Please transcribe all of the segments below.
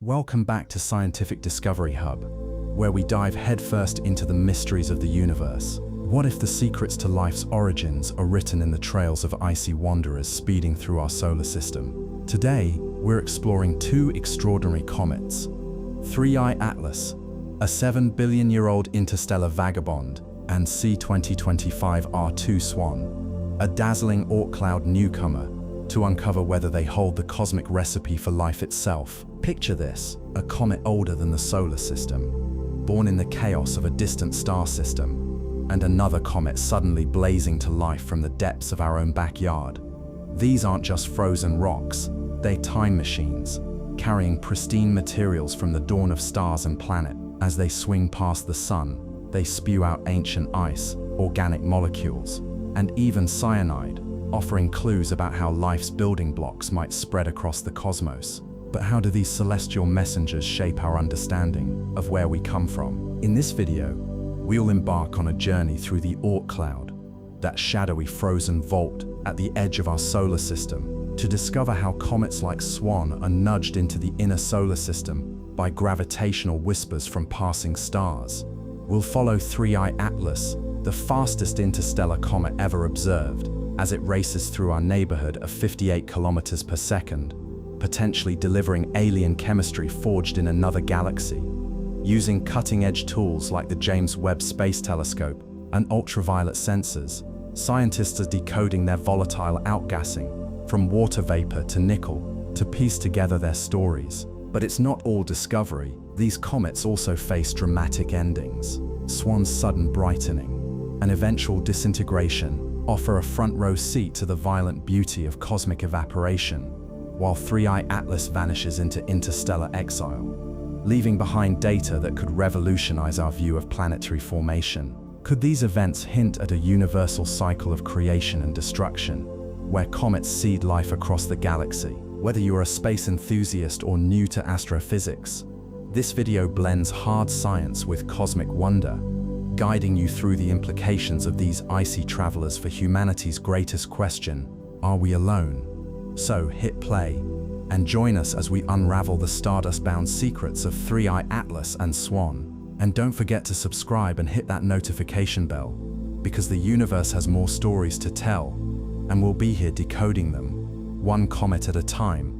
Welcome back to Scientific Discovery Hub, where we dive headfirst into the mysteries of the universe. What if the secrets to life's origins are written in the trails of icy wanderers speeding through our solar system? Today, we're exploring two extraordinary comets: 3I Atlas, a 7 billion-year-old interstellar vagabond, and C2025 R2 SWAN, a dazzling Oort cloud newcomer, to uncover whether they hold the cosmic recipe for life itself. Picture this: a comet older than the solar system, born in the chaos of a distant star system, and another comet suddenly blazing to life from the depths of our own backyard. These aren't just frozen rocks, they're time machines, carrying pristine materials from the dawn of stars and planets. As they swing past the sun, they spew out ancient ice, organic molecules, and even cyanide, offering clues about how life's building blocks might spread across the cosmos. But how do these celestial messengers shape our understanding of where we come from? In this video, we'll embark on a journey through the Oort cloud, that shadowy frozen vault at the edge of our solar system, to discover how comets like SWAN are nudged into the inner solar system by gravitational whispers from passing stars. We'll follow 3I Atlas, the fastest interstellar comet ever observed, as it races through our neighborhood at 58 kilometers per second, potentially delivering alien chemistry forged in another galaxy. Using cutting-edge tools like the James Webb Space Telescope and ultraviolet sensors, scientists are decoding their volatile outgassing, from water vapor to nickel, to piece together their stories. But it's not all discovery. These comets also face dramatic endings. SWAN's sudden brightening and eventual disintegration offer a front-row seat to the violent beauty of cosmic evaporation, while 3I Atlas vanishes into interstellar exile, leaving behind data that could revolutionize our view of planetary formation. Could these events hint at a universal cycle of creation and destruction, where comets seed life across the galaxy? Whether you're a space enthusiast or new to astrophysics, this video blends hard science with cosmic wonder, guiding you through the implications of these icy travelers for humanity's greatest question: are we alone? So hit play and join us as we unravel the stardust-bound secrets of 3I Atlas and SWAN. And don't forget to subscribe and hit that notification bell, because the universe has more stories to tell, and we'll be here decoding them, one comet at a time.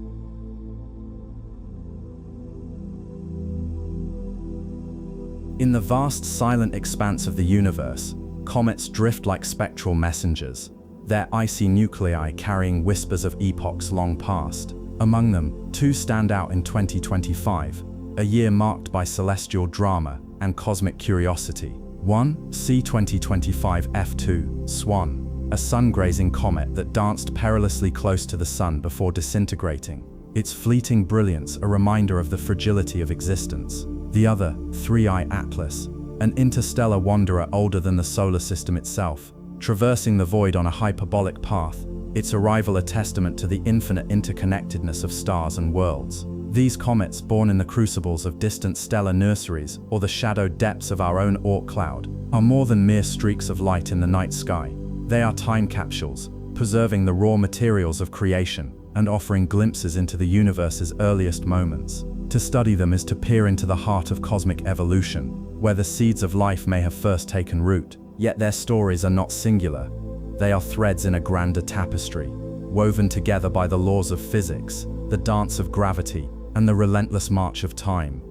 In the vast, silent expanse of the universe, comets drift like spectral messengers, their icy nuclei carrying whispers of epochs long past. Among them, two stand out in 2025, a year marked by celestial drama and cosmic curiosity. One, C2025 F2, SWAN, a sun-grazing comet that danced perilously close to the sun before disintegrating, its fleeting brilliance a reminder of the fragility of existence. The other, 3I Atlas, an interstellar wanderer older than the solar system itself, traversing the void on a hyperbolic path, its arrival a testament to the infinite interconnectedness of stars and worlds. These comets, born in the crucibles of distant stellar nurseries or the shadowed depths of our own Oort cloud, are more than mere streaks of light in the night sky. They are time capsules, preserving the raw materials of creation and offering glimpses into the universe's earliest moments. To study them is to peer into the heart of cosmic evolution, where the seeds of life may have first taken root. Yet their stories are not singular. They are threads in a grander tapestry, woven together by the laws of physics, the dance of gravity, and the relentless march of time.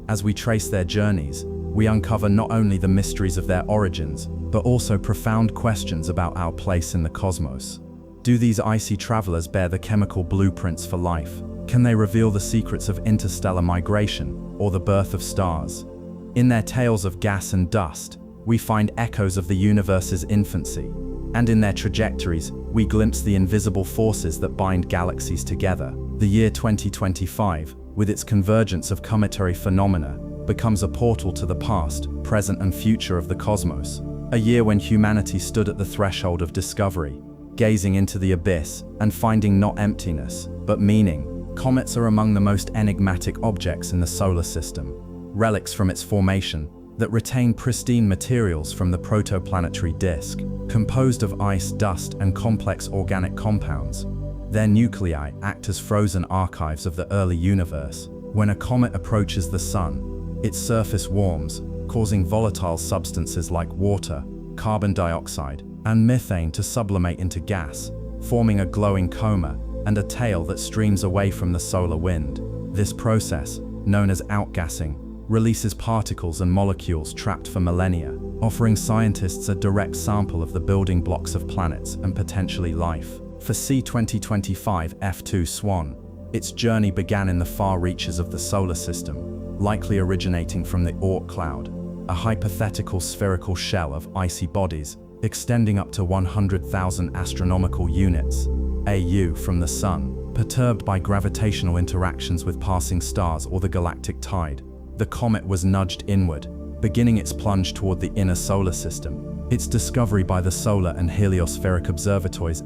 As we trace their journeys, we uncover not only the mysteries of their origins, but also profound questions about our place in the cosmos. Do these icy travelers bear the chemical blueprints for life? Can they reveal the secrets of interstellar migration or the birth of stars? In their tales of gas and dust, we find echoes of the universe's infancy, and in their trajectories, we glimpse the invisible forces that bind galaxies together. The year 2025, with its convergence of cometary phenomena, becomes a portal to the past, present, and future of the cosmos. A year when humanity stood at the threshold of discovery, gazing into the abyss and finding not emptiness, but meaning. Comets are among the most enigmatic objects in the solar system, relics from its formation that retain pristine materials from the protoplanetary disk, composed of ice, dust, and complex organic compounds. Their nuclei act as frozen archives of the early universe, When a comet approaches the Sun, its surface warms, causing volatile substances like water, carbon dioxide, and methane to sublimate into gas, forming a glowing coma and a tail that streams away from the solar wind. This process, known as outgassing, releases particles and molecules trapped for millennia, offering scientists a direct sample of the building blocks of planets and potentially life. For C2025 F2 SWAN, its journey began in the far reaches of the solar system, likely originating from the Oort cloud, a hypothetical spherical shell of icy bodies extending up to 100,000 astronomical units (AU) from the Sun, perturbed by gravitational interactions with passing stars or the galactic tide. The comet was nudged inward, beginning its plunge toward the inner solar system. Its discovery by the Solar and Heliospheric Observatory's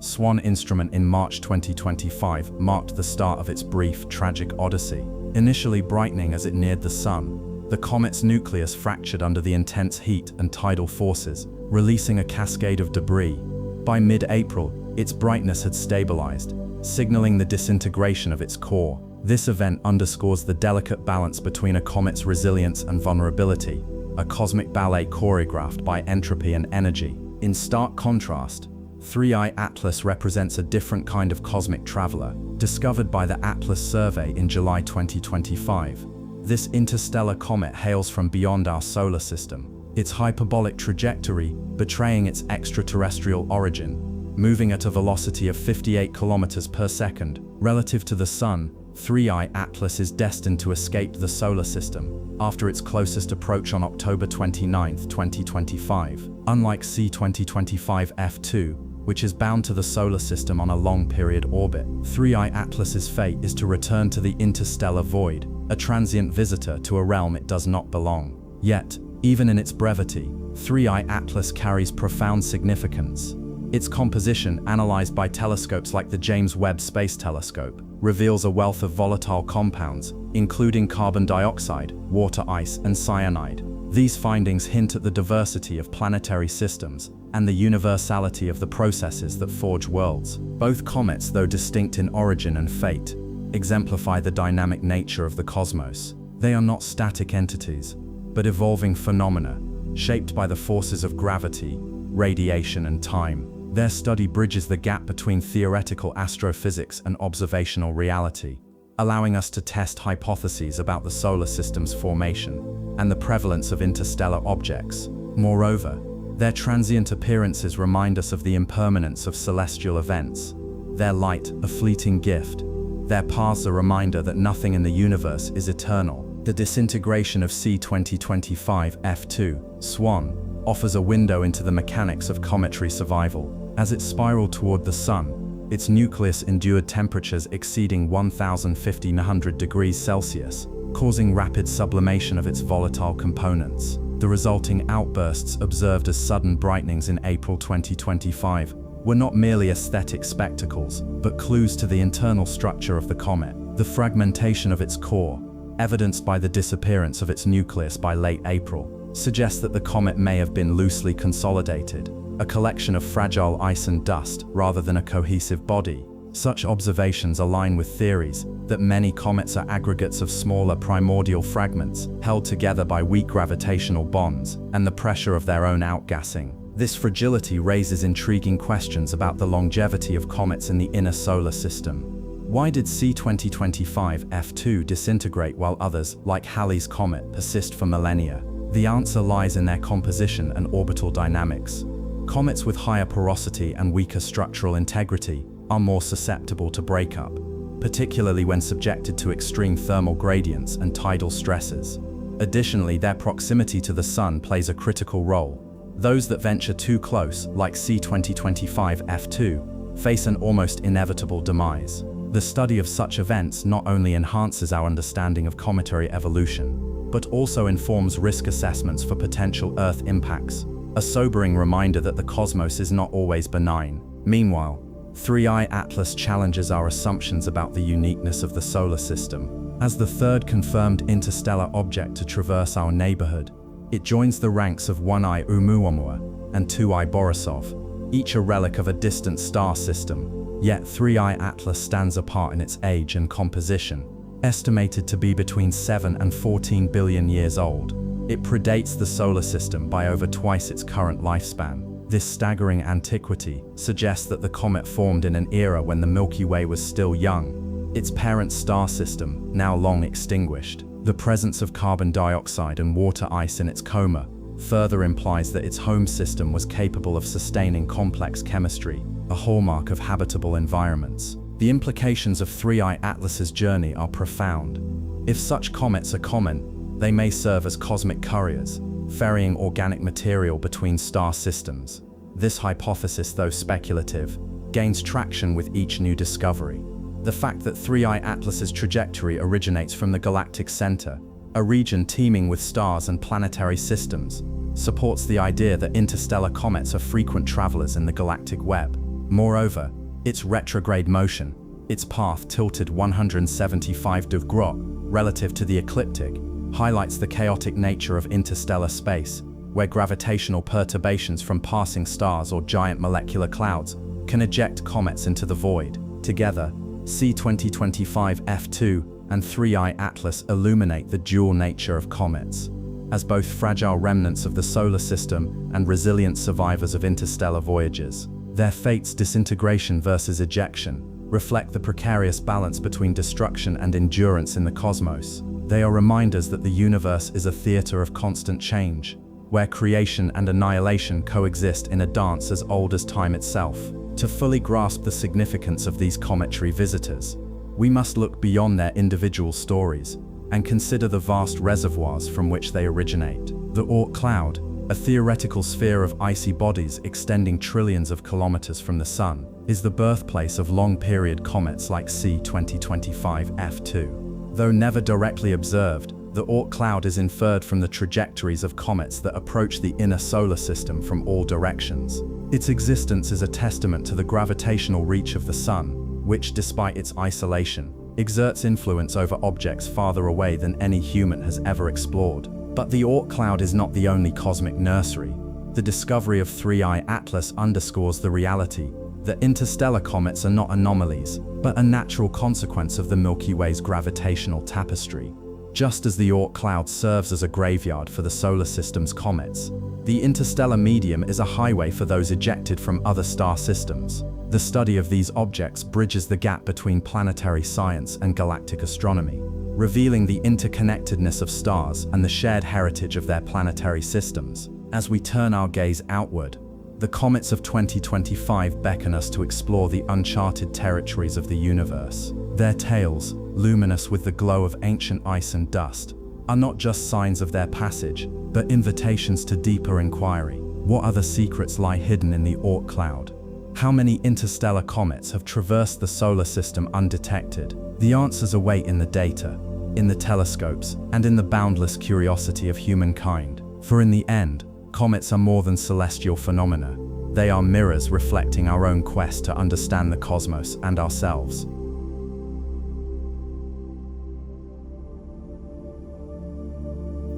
SWAN instrument in March 2025 marked the start of its brief, tragic odyssey. Initially brightening as it neared the Sun, the comet's nucleus fractured under the intense heat and tidal forces, releasing a cascade of debris. By mid-April, its brightness had stabilized, signaling the disintegration of its core. This event underscores the delicate balance between a comet's resilience and vulnerability, a cosmic ballet choreographed by entropy and energy. In stark contrast, 3I Atlas represents a different kind of cosmic traveler, discovered by the Atlas survey in July 2025. This interstellar comet hails from beyond our solar system, its hyperbolic trajectory betraying its extraterrestrial origin. Moving at a velocity of 58 kilometers per second, relative to the Sun, 3I Atlas is destined to escape the solar system after its closest approach on October 29, 2025. Unlike C2025 F2, which is bound to the solar system on a long-period orbit, 3I Atlas's fate is to return to the interstellar void, a transient visitor to a realm it does not belong. Yet, even in its brevity, 3I Atlas carries profound significance. Its composition, analyzed by telescopes like the James Webb Space Telescope, reveals a wealth of volatile compounds, including carbon dioxide, water ice, and cyanide. These findings hint at the diversity of planetary systems and the universality of the processes that forge worlds. Both comets, though distinct in origin and fate, exemplify the dynamic nature of the cosmos. They are not static entities, but evolving phenomena, shaped by the forces of gravity, radiation, and time. Their study bridges the gap between theoretical astrophysics and observational reality, allowing us to test hypotheses about the solar system's formation and the prevalence of interstellar objects. Moreover, their transient appearances remind us of the impermanence of celestial events, their light a fleeting gift, their paths a reminder that nothing in the universe is eternal. The disintegration of C2025 F2 SWAN offers a window into the mechanics of cometary survival. As it spiraled toward the Sun, its nucleus endured temperatures exceeding 1,500 degrees Celsius, causing rapid sublimation of its volatile components. The resulting outbursts, observed as sudden brightenings in April 2025, were not merely aesthetic spectacles, but clues to the internal structure of the comet. The fragmentation of its core, evidenced by the disappearance of its nucleus by late April, suggests that the comet may have been loosely consolidated, a collection of fragile ice and dust rather than a cohesive body. Such observations align with theories that many comets are aggregates of smaller primordial fragments held together by weak gravitational bonds and the pressure of their own outgassing. This fragility raises intriguing questions about the longevity of comets in the inner solar system. Why did C2025 F2 disintegrate while others, like Halley's Comet, persist for millennia? The answer lies in their composition and orbital dynamics. Comets with higher porosity and weaker structural integrity are more susceptible to breakup, particularly when subjected to extreme thermal gradients and tidal stresses. Additionally, their proximity to the Sun plays a critical role. Those that venture too close, like C2025 F2, face an almost inevitable demise. The study of such events not only enhances our understanding of cometary evolution, but also informs risk assessments for potential Earth impacts, a sobering reminder that the cosmos is not always benign. Meanwhile, 3I Atlas challenges our assumptions about the uniqueness of the solar system. As the third confirmed interstellar object to traverse our neighborhood, it joins the ranks of 1I Oumuamua and 2I Borisov, each a relic of a distant star system. Yet 3I Atlas stands apart in its age and composition, estimated to be between 7 and 14 billion years old. It predates the solar system by over twice its current lifespan. This staggering antiquity suggests that the comet formed in an era when the Milky Way was still young, its parent star system now long extinguished. The presence of carbon dioxide and water ice in its coma further implies that its home system was capable of sustaining complex chemistry, a hallmark of habitable environments. The implications of 3I Atlas's journey are profound. If such comets are common, they may serve as cosmic couriers, ferrying organic material between star systems. This hypothesis, though speculative, gains traction with each new discovery. The fact that 3I Atlas's trajectory originates from the galactic center, a region teeming with stars and planetary systems, supports the idea that interstellar comets are frequent travelers in the galactic web. Moreover, its retrograde motion, its path tilted 175 degrees relative to the ecliptic, highlights the chaotic nature of interstellar space, where gravitational perturbations from passing stars or giant molecular clouds can eject comets into the void. Together, C2025 F2 and 3I Atlas illuminate the dual nature of comets. As both fragile remnants of the solar system and resilient survivors of interstellar voyages, their fates, disintegration versus ejection, reflect the precarious balance between destruction and endurance in the cosmos. They are reminders that the universe is a theater of constant change, where creation and annihilation coexist in a dance as old as time itself. To fully grasp the significance of these cometary visitors, we must look beyond their individual stories and consider the vast reservoirs from which they originate. The Oort cloud, a theoretical sphere of icy bodies extending trillions of kilometers from the Sun, is the birthplace of long-period comets like C2025 F2. Though never directly observed, the Oort cloud is inferred from the trajectories of comets that approach the inner solar system from all directions. Its existence is a testament to the gravitational reach of the Sun, which, despite its isolation, exerts influence over objects farther away than any human has ever explored. But the Oort cloud is not the only cosmic nursery. The discovery of 3I Atlas underscores the reality that interstellar comets are not anomalies, but a natural consequence of the Milky Way's gravitational tapestry. Just as the Oort cloud serves as a graveyard for the solar system's comets, the interstellar medium is a highway for those ejected from other star systems. The study of these objects bridges the gap between planetary science and galactic astronomy, revealing the interconnectedness of stars and the shared heritage of their planetary systems. As we turn our gaze outward, the comets of 2025 beckon us to explore the uncharted territories of the universe. Their tails, luminous with the glow of ancient ice and dust, are not just signs of their passage, but invitations to deeper inquiry. What other secrets lie hidden in the Oort cloud? How many interstellar comets have traversed the solar system undetected? The answers await in the data, in the telescopes, and in the boundless curiosity of humankind. For in the end, comets are more than celestial phenomena. They are mirrors reflecting our own quest to understand the cosmos and ourselves.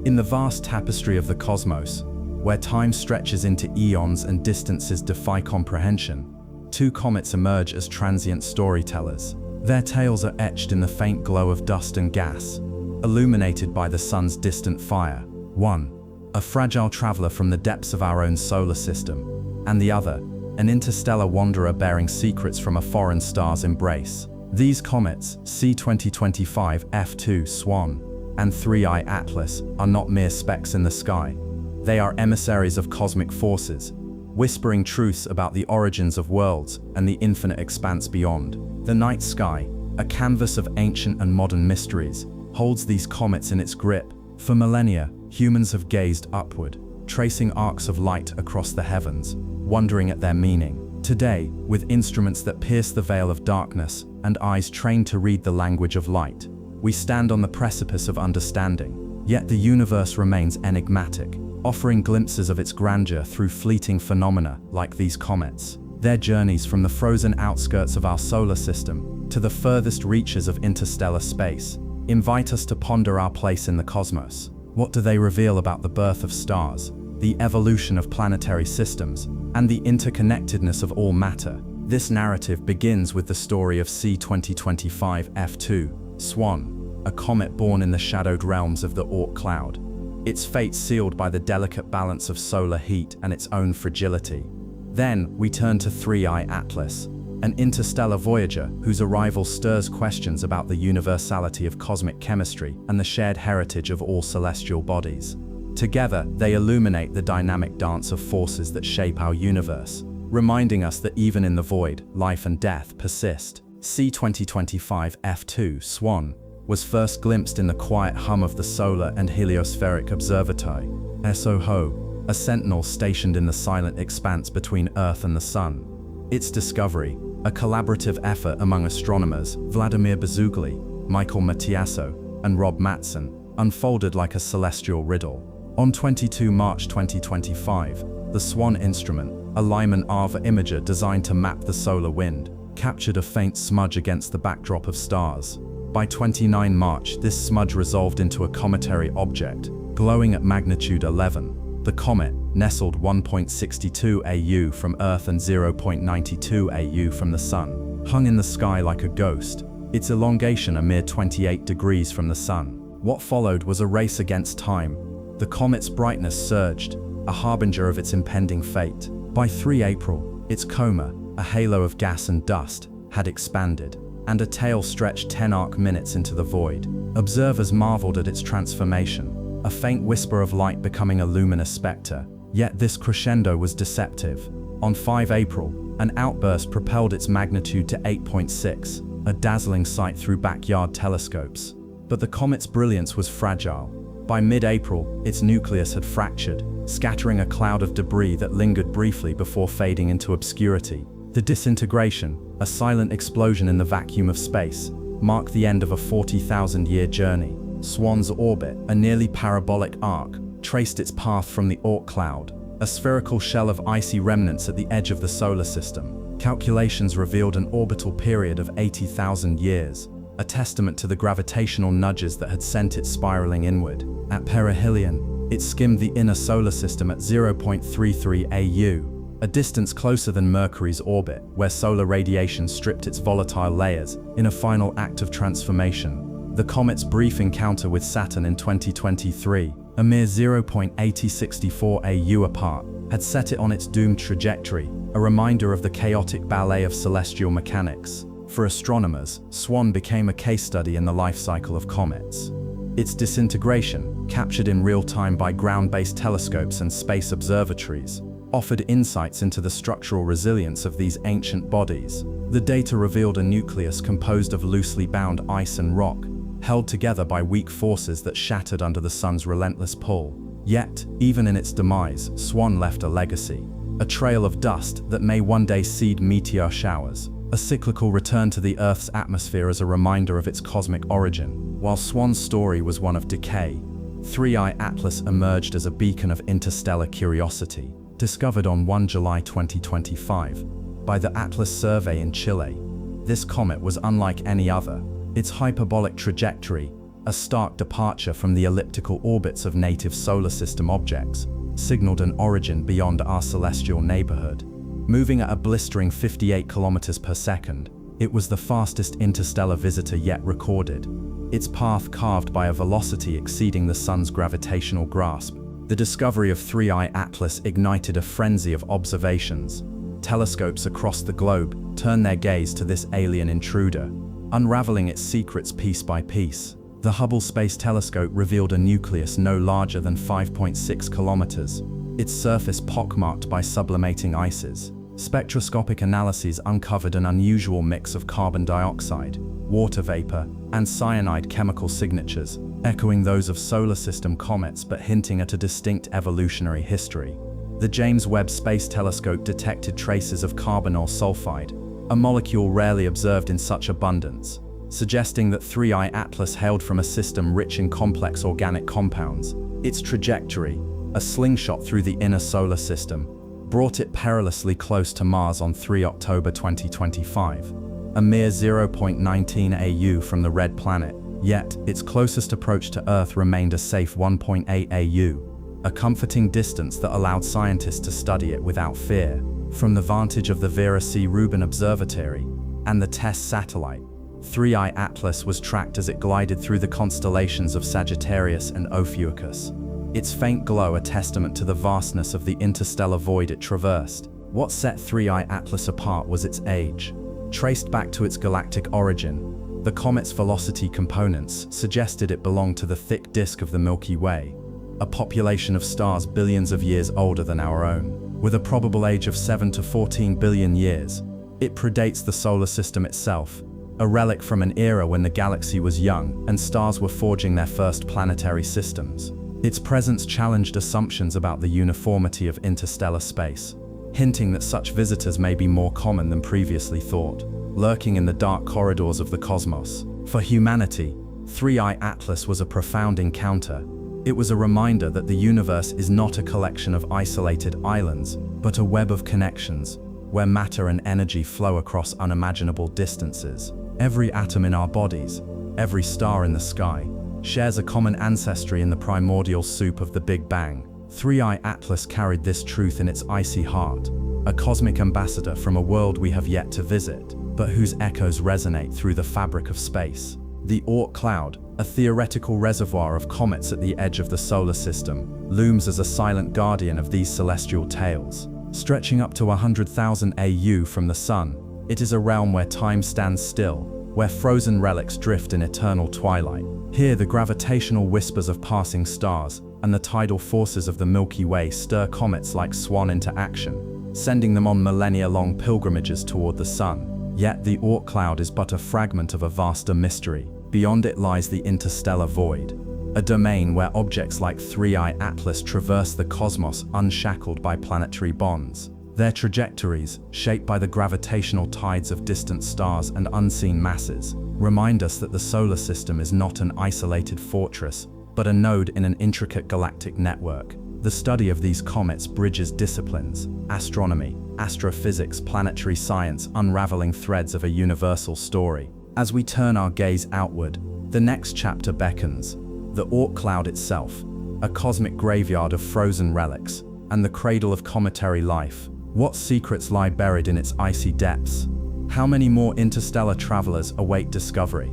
In the vast tapestry of the cosmos, where time stretches into eons and distances defy comprehension, two comets emerge as transient storytellers. Their tails are etched in the faint glow of dust and gas, illuminated by the sun's distant fire. One, a fragile traveler from the depths of our own solar system, and the other, an interstellar wanderer bearing secrets from a foreign star's embrace. These comets, C2025 F2 SWAN and 3I Atlas, are not mere specks in the sky. They are emissaries of cosmic forces, whispering truths about the origins of worlds and the infinite expanse beyond. The night sky, a canvas of ancient and modern mysteries, holds these comets in its grip. For millennia, humans have gazed upward, tracing arcs of light across the heavens, wondering at their meaning. Today, with instruments that pierce the veil of darkness and eyes trained to read the language of light, we stand on the precipice of understanding. Yet the universe remains enigmatic, offering glimpses of its grandeur through fleeting phenomena like these comets. Their journeys from the frozen outskirts of our solar system to the furthest reaches of interstellar space invite us to ponder our place in the cosmos. What do they reveal about the birth of stars, the evolution of planetary systems, and the interconnectedness of all matter? This narrative begins with the story of C2025 F2 SWAN, a comet born in the shadowed realms of the Oort cloud, its fate sealed by the delicate balance of solar heat and its own fragility. Then we turn to 3I Atlas, an interstellar voyager whose arrival stirs questions about the universality of cosmic chemistry and the shared heritage of all celestial bodies. Together, they illuminate the dynamic dance of forces that shape our universe, reminding us that even in the void, life and death persist. C 2025 F2 SWAN was first glimpsed in the quiet hum of the Solar and Heliospheric Observatory, SOHO, a sentinel stationed in the silent expanse between Earth and the Sun. Its discovery, a collaborative effort among astronomers Vladimir Bezugli, Michael Matiasso, and Rob Matson, unfolded like a celestial riddle. On 22 March 2025, the SWAN instrument, a Lyman Arva imager designed to map the solar wind, captured a faint smudge against the backdrop of stars. By 29 March, this smudge resolved into a cometary object, glowing at magnitude 11. The comet, nestled 1.62 AU from Earth and 0.92 AU from the Sun, hung in the sky like a ghost, its elongation a mere 28 degrees from the Sun. What followed was a race against time. The comet's brightness surged, a harbinger of its impending fate. By 3 April, its coma, a halo of gas and dust, had expanded, and a tail stretched 10 arc minutes into the void. Observers marveled at its transformation, a faint whisper of light becoming a luminous spectre. Yet this crescendo was deceptive. On 5 April, an outburst propelled its magnitude to 8.6, a dazzling sight through backyard telescopes. But the comet's brilliance was fragile. By mid-April, its nucleus had fractured, scattering a cloud of debris that lingered briefly before fading into obscurity. The disintegration, a silent explosion in the vacuum of space, marked the end of a 40,000-year journey. SWAN's orbit, a nearly parabolic arc, traced its path from the Oort cloud, a spherical shell of icy remnants at the edge of the solar system. Calculations revealed an orbital period of 80,000 years, a testament to the gravitational nudges that had sent it spiraling inward. At perihelion, it skimmed the inner solar system at 0.33 AU, a distance closer than Mercury's orbit, where solar radiation stripped its volatile layers in a final act of transformation. The comet's brief encounter with Saturn in 2023, a mere 0.8064 AU apart, had set it on its doomed trajectory, a reminder of the chaotic ballet of celestial mechanics. For astronomers, SWAN became a case study in the life cycle of comets. Its disintegration, captured in real time by ground-based telescopes and space observatories, offered insights into the structural resilience of these ancient bodies. The data revealed a nucleus composed of loosely bound ice and rock, held together by weak forces that shattered under the sun's relentless pull. Yet, even in its demise, SWAN left a legacy, a trail of dust that may one day seed meteor showers, a cyclical return to the Earth's atmosphere as a reminder of its cosmic origin. While SWAN's story was one of decay, 3I Atlas emerged as a beacon of interstellar curiosity. Discovered on 1 July 2025 by the Atlas Survey in Chile, this comet was unlike any other. Its hyperbolic trajectory, a stark departure from the elliptical orbits of native solar system objects, signaled an origin beyond our celestial neighborhood. Moving at a blistering 58 kilometers per second, it was the fastest interstellar visitor yet recorded, its path carved by a velocity exceeding the sun's gravitational grasp. The discovery of 3I Atlas ignited a frenzy of observations. Telescopes across the globe turned their gaze to this alien intruder, unraveling its secrets piece by piece. The Hubble Space Telescope revealed a nucleus no larger than 5.6 kilometers, its surface pockmarked by sublimating ices. Spectroscopic analyses uncovered an unusual mix of carbon dioxide, water vapor, and cyanide chemical signatures, echoing those of solar system comets but hinting at a distinct evolutionary history. The James Webb Space Telescope detected traces of carbonyl sulfide, a molecule rarely observed in such abundance, suggesting that 3I Atlas hailed from a system rich in complex organic compounds. Its trajectory, a slingshot through the inner solar system, brought it perilously close to Mars on 3 October 2025, a mere 0.19 AU from the red planet. Yet, its closest approach to Earth remained a safe 1.8 AU, a comforting distance that allowed scientists to study it without fear. From the vantage of the Vera C. Rubin Observatory and the TESS satellite, 3I Atlas was tracked as it glided through the constellations of Sagittarius and Ophiuchus. Its faint glow a testament to the vastness of the interstellar void it traversed. What set 3I Atlas apart was its age. Traced back to its galactic origin, the comet's velocity components suggested it belonged to the thick disk of the Milky Way, a population of stars billions of years older than our own. With a probable age of 7 to 14 billion years, it predates the solar system itself, a relic from an era when the galaxy was young and stars were forging their first planetary systems. Its presence challenged assumptions about the uniformity of interstellar space, hinting that such visitors may be more common than previously thought, lurking in the dark corridors of the cosmos. For humanity, 3I Atlas was a profound encounter. It was a reminder that the universe is not a collection of isolated islands, but a web of connections, where matter and energy flow across unimaginable distances. Every atom in our bodies, every star in the sky, shares a common ancestry in the primordial soup of the Big Bang. 3I Atlas carried this truth in its icy heart, a cosmic ambassador from a world we have yet to visit, but whose echoes resonate through the fabric of space. The Oort cloud, a theoretical reservoir of comets at the edge of the solar system, looms as a silent guardian of these celestial tales. Stretching up to 100,000 AU from the Sun, it is a realm where time stands still, where frozen relics drift in eternal twilight. Here, the gravitational whispers of passing stars and the tidal forces of the Milky Way stir comets like SWAN into action, sending them on millennia-long pilgrimages toward the Sun. Yet the Oort cloud is but a fragment of a vaster mystery. Beyond it lies the interstellar void, a domain where objects like 3I Atlas traverse the cosmos unshackled by planetary bonds. Their trajectories, shaped by the gravitational tides of distant stars and unseen masses, remind us that the solar system is not an isolated fortress, but a node in an intricate galactic network. The study of these comets bridges disciplines: astronomy, astrophysics, planetary science, unraveling threads of a universal story. As we turn our gaze outward, the next chapter beckons: the Oort cloud itself, a cosmic graveyard of frozen relics, and the cradle of cometary life. What secrets lie buried in its icy depths? How many more interstellar travelers await discovery?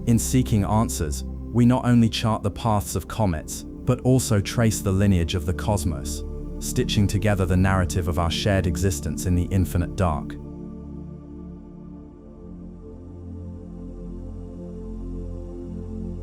In seeking answers, we not only chart the paths of comets, but also trace the lineage of the cosmos, stitching together the narrative of our shared existence in the infinite dark.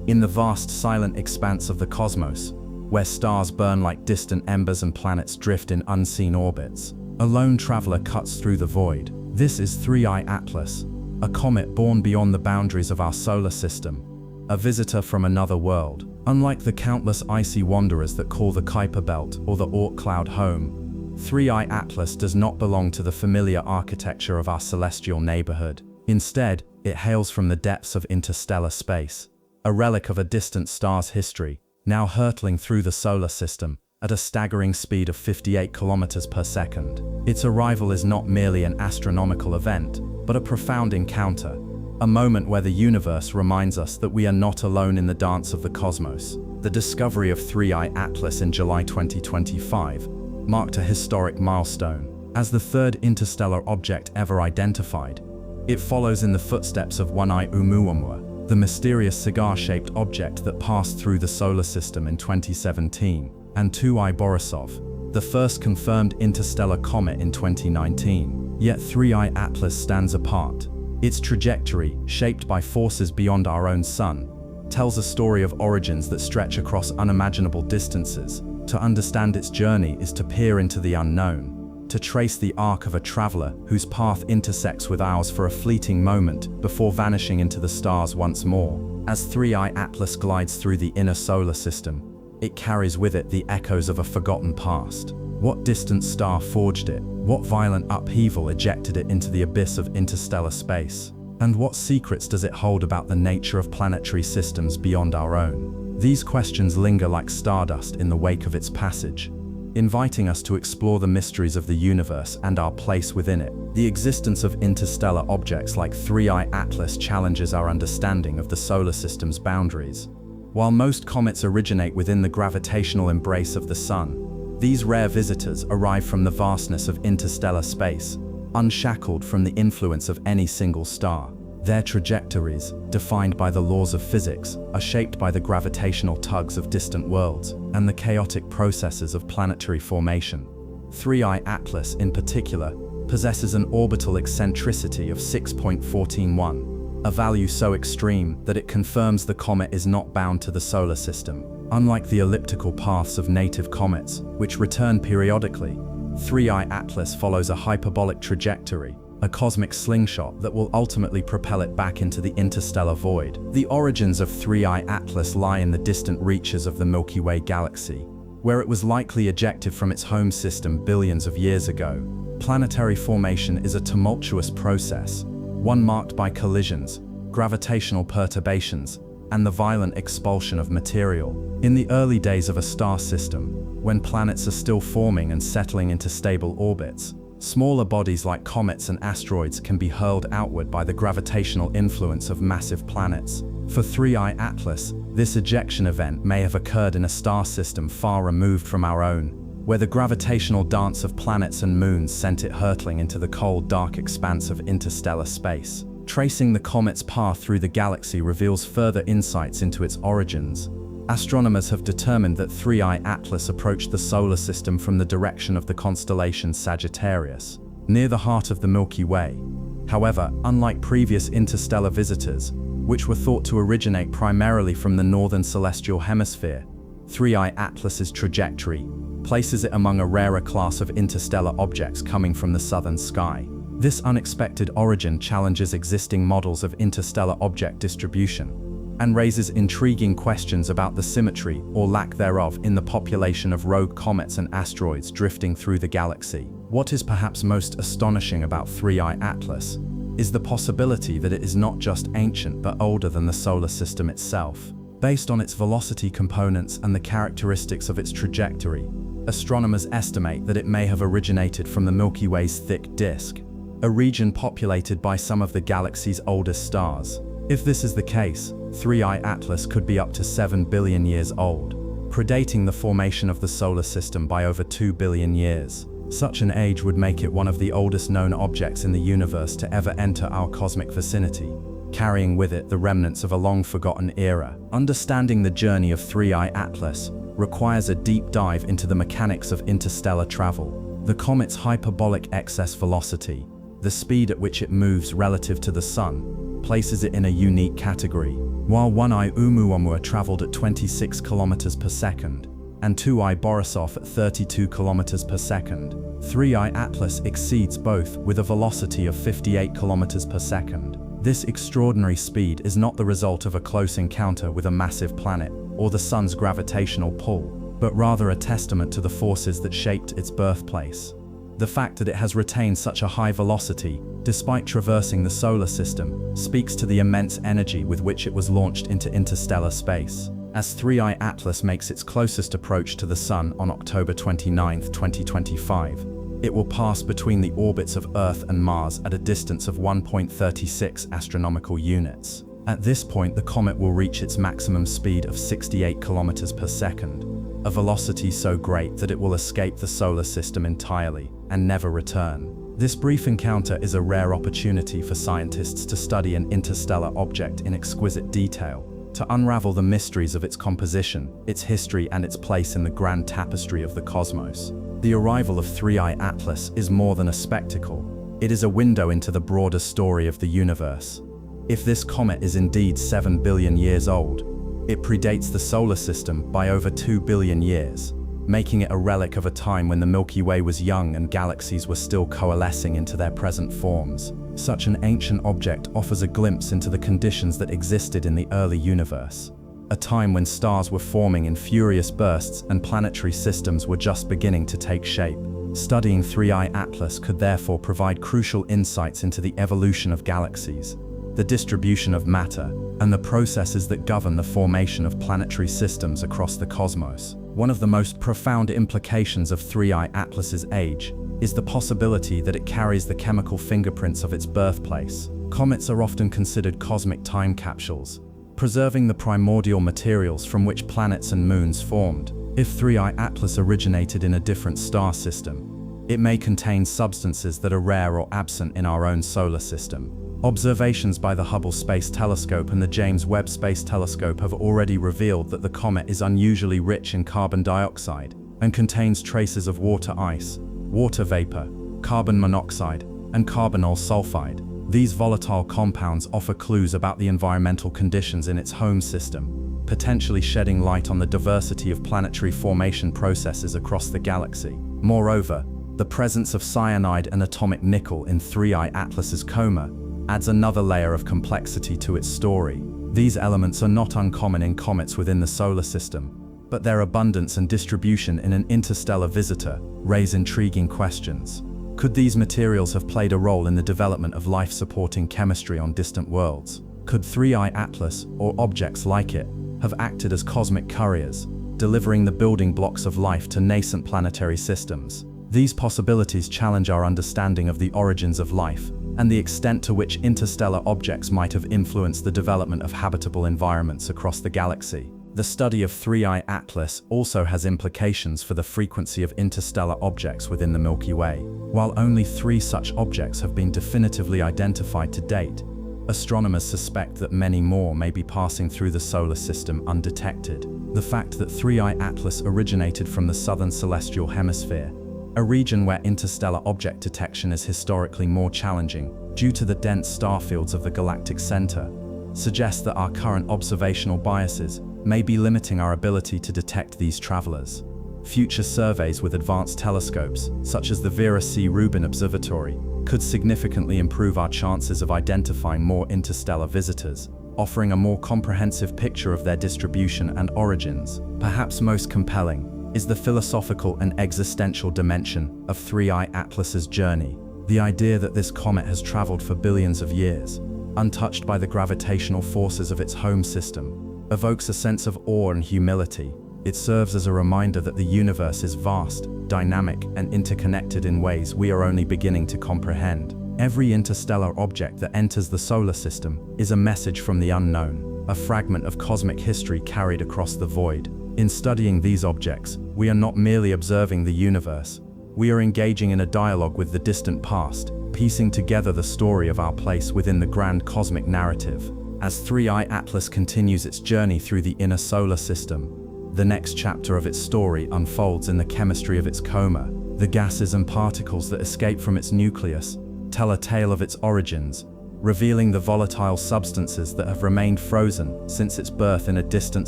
In the vast silent expanse of the cosmos, where stars burn like distant embers and planets drift in unseen orbits, a lone traveler cuts through the void. This is 3I Atlas, a comet born beyond the boundaries of our solar system, a visitor from another world. Unlike the countless icy wanderers that call the Kuiper Belt or the Oort cloud home, 3I Atlas does not belong to the familiar architecture of our celestial neighborhood. Instead, it hails from the depths of interstellar space, a relic of a distant star's history, now hurtling through the solar system at a staggering speed of 58 kilometers per second. Its arrival is not merely an astronomical event, but a profound encounter, a moment where the universe reminds us that we are not alone in the dance of the cosmos. The discovery of 3I Atlas in July 2025 marked a historic milestone. As the third interstellar object ever identified, it follows in the footsteps of 1I Oumuamua, the mysterious cigar-shaped object that passed through the solar system in 2017, and 2I Borisov, the first confirmed interstellar comet in 2019. Yet 3I Atlas stands apart. Its trajectory, shaped by forces beyond our own sun, tells a story of origins that stretch across unimaginable distances. To understand its journey is to peer into the unknown, to trace the arc of a traveler whose path intersects with ours for a fleeting moment before vanishing into the stars once more. As 3I Atlas glides through the inner solar system, it carries with it the echoes of a forgotten past. What distant star forged it? What violent upheaval ejected it into the abyss of interstellar space? And what secrets does it hold about the nature of planetary systems beyond our own? These questions linger like stardust in the wake of its passage, inviting us to explore the mysteries of the universe and our place within it. The existence of interstellar objects like 3I Atlas challenges our understanding of the solar system's boundaries. While most comets originate within the gravitational embrace of the Sun, these rare visitors arrive from the vastness of interstellar space, unshackled from the influence of any single star. Their trajectories, defined by the laws of physics, are shaped by the gravitational tugs of distant worlds and the chaotic processes of planetary formation. 3I Atlas, in particular, possesses an orbital eccentricity of 6.141, a value so extreme that it confirms the comet is not bound to the solar system. Unlike the elliptical paths of native comets, which return periodically, 3I Atlas follows a hyperbolic trajectory, a cosmic slingshot that will ultimately propel it back into the interstellar void. The origins of 3I Atlas lie in the distant reaches of the Milky Way galaxy, where it was likely ejected from its home system billions of years ago. Planetary formation is a tumultuous process, one marked by collisions, gravitational perturbations, and the violent expulsion of material. In the early days of a star system, when planets are still forming and settling into stable orbits, smaller bodies like comets and asteroids can be hurled outward by the gravitational influence of massive planets. For 3I Atlas, this ejection event may have occurred in a star system far removed from our own, where the gravitational dance of planets and moons sent it hurtling into the cold, dark expanse of interstellar space. Tracing the comet's path through the galaxy reveals further insights into its origins. Astronomers have determined that 3I Atlas approached the solar system from the direction of the constellation Sagittarius, near the heart of the Milky Way. However, unlike previous interstellar visitors, which were thought to originate primarily from the northern celestial hemisphere, 3I Atlas's trajectory places it among a rarer class of interstellar objects coming from the southern sky. This unexpected origin challenges existing models of interstellar object distribution and raises intriguing questions about the symmetry or lack thereof in the population of rogue comets and asteroids drifting through the galaxy. What is perhaps most astonishing about 3I Atlas is the possibility that it is not just ancient but older than the solar system itself. Based on its velocity components and the characteristics of its trajectory, astronomers estimate that it may have originated from the Milky Way's thick disk, a region populated by some of the galaxy's oldest stars. If this is the case, 3I Atlas could be up to 7 billion years old, predating the formation of the solar system by over 2 billion years. Such an age would make it one of the oldest known objects in the universe to ever enter our cosmic vicinity, carrying with it the remnants of a long-forgotten era. Understanding the journey of 3I Atlas requires a deep dive into the mechanics of interstellar travel. The comet's hyperbolic excess velocity, the speed at which it moves relative to the Sun, places it in a unique category. While 1I Oumuamua traveled at 26 kilometers per second, and 2I Borisov at 32 kilometers per second, 3I Atlas exceeds both with a velocity of 58 kilometers per second. This extraordinary speed is not the result of a close encounter with a massive planet or the Sun's gravitational pull, but rather a testament to the forces that shaped its birthplace. The fact that it has retained such a high velocity, despite traversing the solar system, speaks to the immense energy with which it was launched into interstellar space. As 3I Atlas makes its closest approach to the Sun on October 29, 2025, it will pass between the orbits of Earth and Mars at a distance of 1.36 astronomical units. At this point, the comet will reach its maximum speed of 68 kilometers per second, a velocity so great that it will escape the solar system entirely and never return. This brief encounter is a rare opportunity for scientists to study an interstellar object in exquisite detail, to unravel the mysteries of its composition, its history, and its place in the grand tapestry of the cosmos. The arrival of 3I Atlas is more than a spectacle. It is a window into the broader story of the universe. If this comet is indeed 7 billion years old, it predates the solar system by over 2 billion years, making it a relic of a time when the Milky Way was young and galaxies were still coalescing into their present forms. Such an ancient object offers a glimpse into the conditions that existed in the early universe, a time when stars were forming in furious bursts and planetary systems were just beginning to take shape. Studying 3I Atlas could therefore provide crucial insights into the evolution of galaxies, the distribution of matter, and the processes that govern the formation of planetary systems across the cosmos. One of the most profound implications of 3I Atlas's age is the possibility that it carries the chemical fingerprints of its birthplace. Comets are often considered cosmic time capsules, preserving the primordial materials from which planets and moons formed. If 3I Atlas originated in a different star system, it may contain substances that are rare or absent in our own solar system. Observations by the Hubble Space Telescope and the James Webb Space Telescope have already revealed that the comet is unusually rich in carbon dioxide and contains traces of water ice, water vapor, carbon monoxide, and carbonyl sulfide. These volatile compounds offer clues about the environmental conditions in its home system, potentially shedding light on the diversity of planetary formation processes across the galaxy. Moreover, the presence of cyanide and atomic nickel in 3I Atlas's coma adds another layer of complexity to its story. These elements are not uncommon in comets within the solar system, but their abundance and distribution in an interstellar visitor raise intriguing questions. Could these materials have played a role in the development of life-supporting chemistry on distant worlds? Could 3I Atlas, or objects like it, have acted as cosmic couriers, delivering the building blocks of life to nascent planetary systems? These possibilities challenge our understanding of the origins of life and the extent to which interstellar objects might have influenced the development of habitable environments across the galaxy. The study of 3I Atlas also has implications for the frequency of interstellar objects within the Milky Way. While only 3 such objects have been definitively identified to date, astronomers suspect that many more may be passing through the solar system undetected. The fact that 3I Atlas originated from the southern celestial hemisphere, a region where interstellar object detection is historically more challenging due to the dense star fields of the galactic center, suggests that our current observational biases may be limiting our ability to detect these travelers. Future surveys with advanced telescopes, such as the Vera C. Rubin Observatory, could significantly improve our chances of identifying more interstellar visitors, offering a more comprehensive picture of their distribution and origins. Perhaps most compelling is the philosophical and existential dimension of 3I Atlas's journey. The idea that this comet has traveled for billions of years, untouched by the gravitational forces of its home system, evokes a sense of awe and humility. It serves as a reminder that the universe is vast, dynamic, and interconnected in ways we are only beginning to comprehend. Every interstellar object that enters the solar system is a message from the unknown, a fragment of cosmic history carried across the void. In studying these objects, we are not merely observing the universe, we are engaging in a dialogue with the distant past, piecing together the story of our place within the grand cosmic narrative. As 3I Atlas continues its journey through the inner solar system, the next chapter of its story unfolds in the chemistry of its coma. The gases and particles that escape from its nucleus tell a tale of its origins, revealing the volatile substances that have remained frozen since its birth in a distant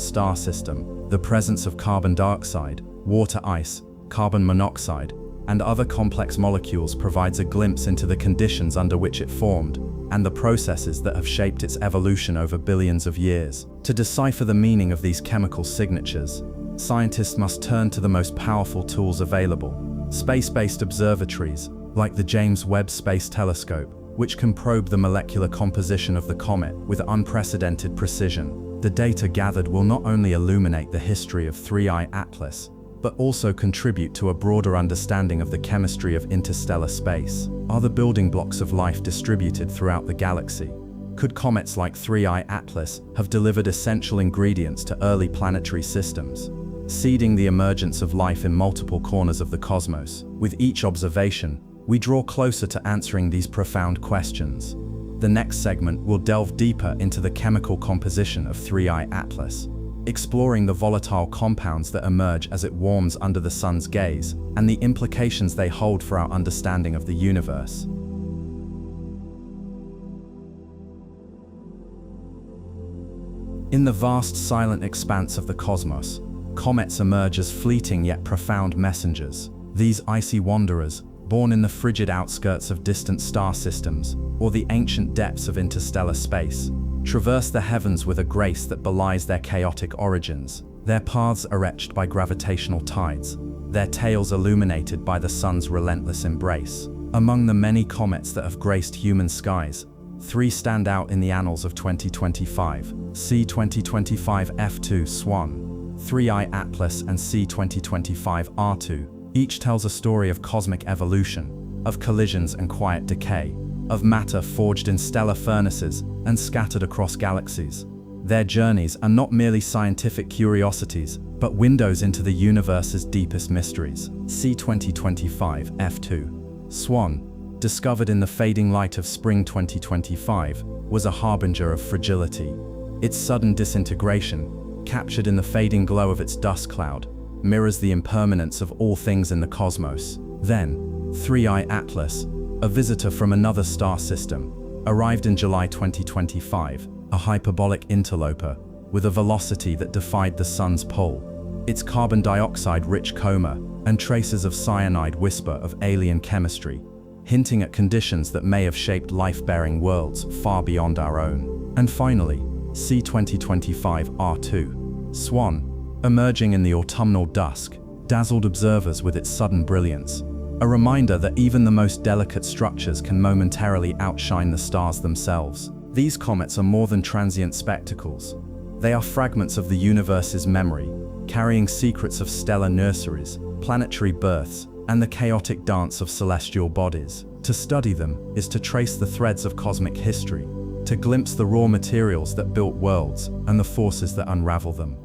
star system. The presence of carbon dioxide, water ice, carbon monoxide, and other complex molecules provides a glimpse into the conditions under which it formed, and the processes that have shaped its evolution over billions of years. To decipher the meaning of these chemical signatures, scientists must turn to the most powerful tools available: space-based observatories, like the James Webb Space Telescope, which can probe the molecular composition of the comet with unprecedented precision. The data gathered will not only illuminate the history of 3I Atlas, but also contribute to a broader understanding of the chemistry of interstellar space. Are the building blocks of life distributed throughout the galaxy? Could comets like 3I Atlas have delivered essential ingredients to early planetary systems, seeding the emergence of life in multiple corners of the cosmos? With each observation, we draw closer to answering these profound questions. The next segment will delve deeper into the chemical composition of 3I Atlas, exploring the volatile compounds that emerge as it warms under the sun's gaze and the implications they hold for our understanding of the universe. In the vast silent expanse of the cosmos, comets emerge as fleeting yet profound messengers. These icy wanderers, born in the frigid outskirts of distant star systems or the ancient depths of interstellar space, traverse the heavens with a grace that belies their chaotic origins. Their paths are etched by gravitational tides, their tails illuminated by the sun's relentless embrace. Among the many comets that have graced human skies, 3 stand out in the annals of 2025: C2025 F2 SWAN, 3I Atlas, and C2025 R2. Each tells a story of cosmic evolution, of collisions and quiet decay, of matter forged in stellar furnaces and scattered across galaxies. Their journeys are not merely scientific curiosities, but windows into the universe's deepest mysteries. C2025 F2 SWAN, discovered in the fading light of spring 2025, was a harbinger of fragility. Its sudden disintegration, captured in the fading glow of its dust cloud, mirrors the impermanence of all things in the cosmos. Then, 3I Atlas, a visitor from another star system, arrived in July 2025, a hyperbolic interloper with a velocity that defied the sun's pull. Its carbon dioxide-rich coma and traces of cyanide whisper of alien chemistry, hinting at conditions that may have shaped life-bearing worlds far beyond our own. And finally, C2025R2, SWAN, emerging in the autumnal dusk, dazzled observers with its sudden brilliance, a reminder that even the most delicate structures can momentarily outshine the stars themselves. These comets are more than transient spectacles. They are fragments of the universe's memory, carrying secrets of stellar nurseries, planetary births, and the chaotic dance of celestial bodies. To study them is to trace the threads of cosmic history, to glimpse the raw materials that built worlds and the forces that unravel them.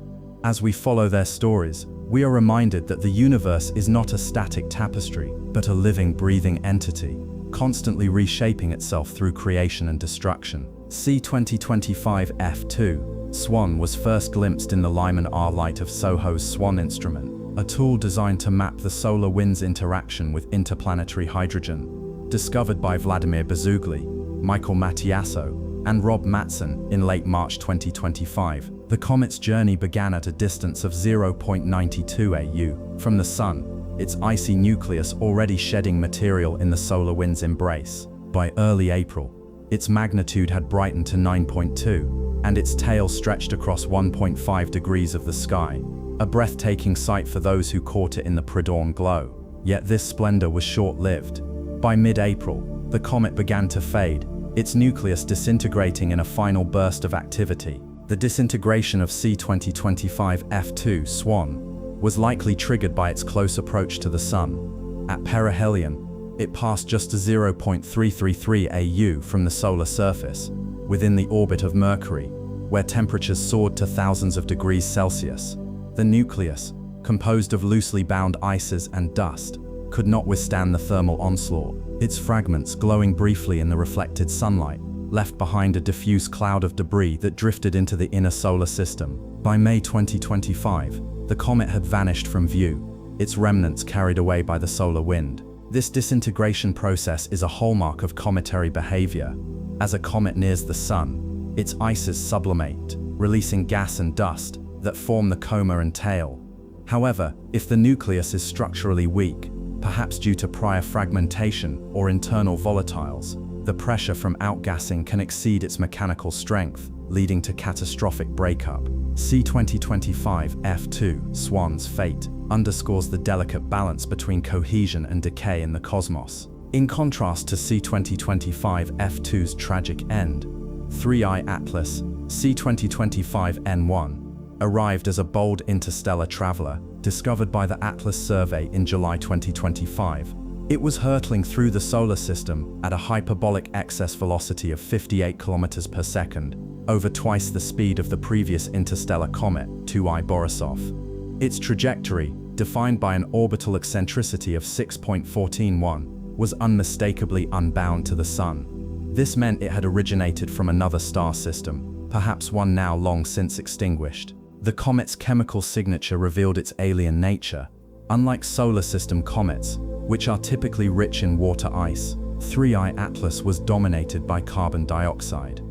As we follow their stories, we are reminded that the universe is not a static tapestry, but a living, breathing entity, constantly reshaping itself through creation and destruction. C2025F2, SWAN was first glimpsed in the Lyman R light of SOHO's SWAN instrument, a tool designed to map the solar wind's interaction with interplanetary hydrogen. Discovered by Vladimir Bezugli, Michael Matiasso, and Rob Matson in late March 2025, the comet's journey began at a distance of 0.92 AU from the Sun, its icy nucleus already shedding material in the solar wind's embrace. By early April, its magnitude had brightened to 9.2, and its tail stretched across 1.5 degrees of the sky, a breathtaking sight for those who caught it in the pre-dawn glow. Yet this splendor was short-lived. By mid-April, the comet began to fade, its nucleus disintegrating in a final burst of activity. The disintegration of C2025F2 SWAN was likely triggered by its close approach to the Sun. At perihelion, it passed just to 0.333 AU from the solar surface, within the orbit of Mercury, where temperatures soared to thousands of degrees Celsius. The nucleus, composed of loosely bound ices and dust, could not withstand the thermal onslaught. Its fragments, glowing briefly in the reflected sunlight, left behind a diffuse cloud of debris that drifted into the inner solar system. By May 2025, the comet had vanished from view, its remnants carried away by the solar wind. This disintegration process is a hallmark of cometary behavior. As a comet nears the Sun, its ices sublimate, releasing gas and dust that form the coma and tail. However, if the nucleus is structurally weak, perhaps due to prior fragmentation or internal volatiles, the pressure from outgassing can exceed its mechanical strength, leading to catastrophic breakup. C2025F2 SWAN's fate underscores the delicate balance between cohesion and decay in the cosmos. In contrast to C2025F2's tragic end, 3I Atlas, C2025N1, arrived as a bold interstellar traveler, discovered by the Atlas survey in July 2025. It was hurtling through the solar system at a hyperbolic excess velocity of 58 kilometers per second, over twice the speed of the previous interstellar comet, 2I Borisov. Its trajectory, defined by an orbital eccentricity of 6.141, was unmistakably unbound to the Sun. This meant it had originated from another star system, perhaps one now long since extinguished. The comet's chemical signature revealed its alien nature. Unlike solar system comets, which are typically rich in water ice, 3I Atlas was dominated by carbon dioxide.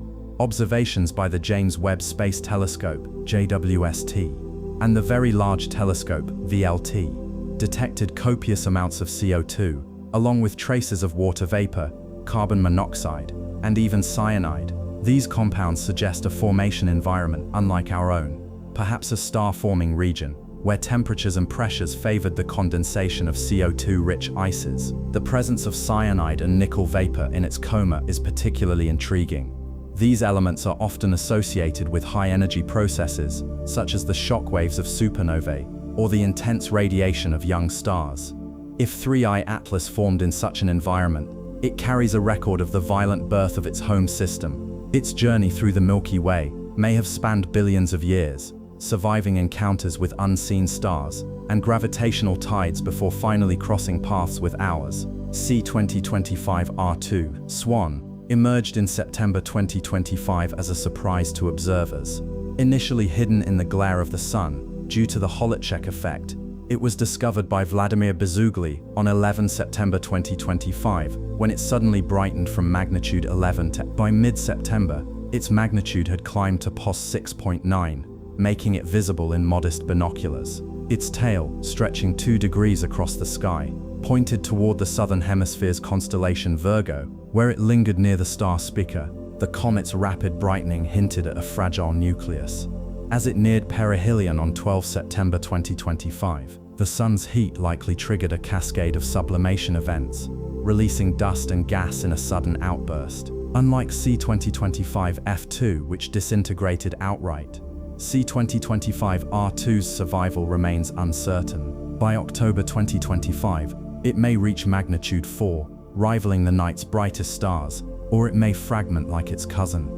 Observations by the James Webb Space Telescope, JWST, and the Very Large Telescope, VLT, detected copious amounts of CO2, along with traces of water vapor, carbon monoxide, and even cyanide. These compounds suggest a formation environment unlike our own, perhaps a star-forming region, where temperatures and pressures favored the condensation of CO2-rich ices. The presence of cyanide and nickel vapor in its coma is particularly intriguing. These elements are often associated with high-energy processes, such as the shock waves of supernovae, or the intense radiation of young stars. If 3I Atlas formed in such an environment, it carries a record of the violent birth of its home system. Its journey through the Milky Way may have spanned billions of years, surviving encounters with unseen stars and gravitational tides before finally crossing paths with ours. C2025R2, SWAN, emerged in September 2025 as a surprise to observers. Initially hidden in the glare of the sun, due to the Holochek effect, it was discovered by Vladimir Bezugli on 11 September 2025, when it suddenly brightened from magnitude 11 to, by mid-September, its magnitude had climbed to POS 6.9, making it visible in modest binoculars. Its tail, stretching 2 degrees across the sky, pointed toward the southern hemisphere's constellation Virgo, where it lingered near the star Spica. The comet's rapid brightening hinted at a fragile nucleus. As it neared perihelion on 12 September 2025, the sun's heat likely triggered a cascade of sublimation events, releasing dust and gas in a sudden outburst. Unlike C2025F2, which disintegrated outright, C2025R2's survival remains uncertain. By October 2025, it may reach magnitude 4, rivaling the night's brightest stars, or it may fragment like its cousin.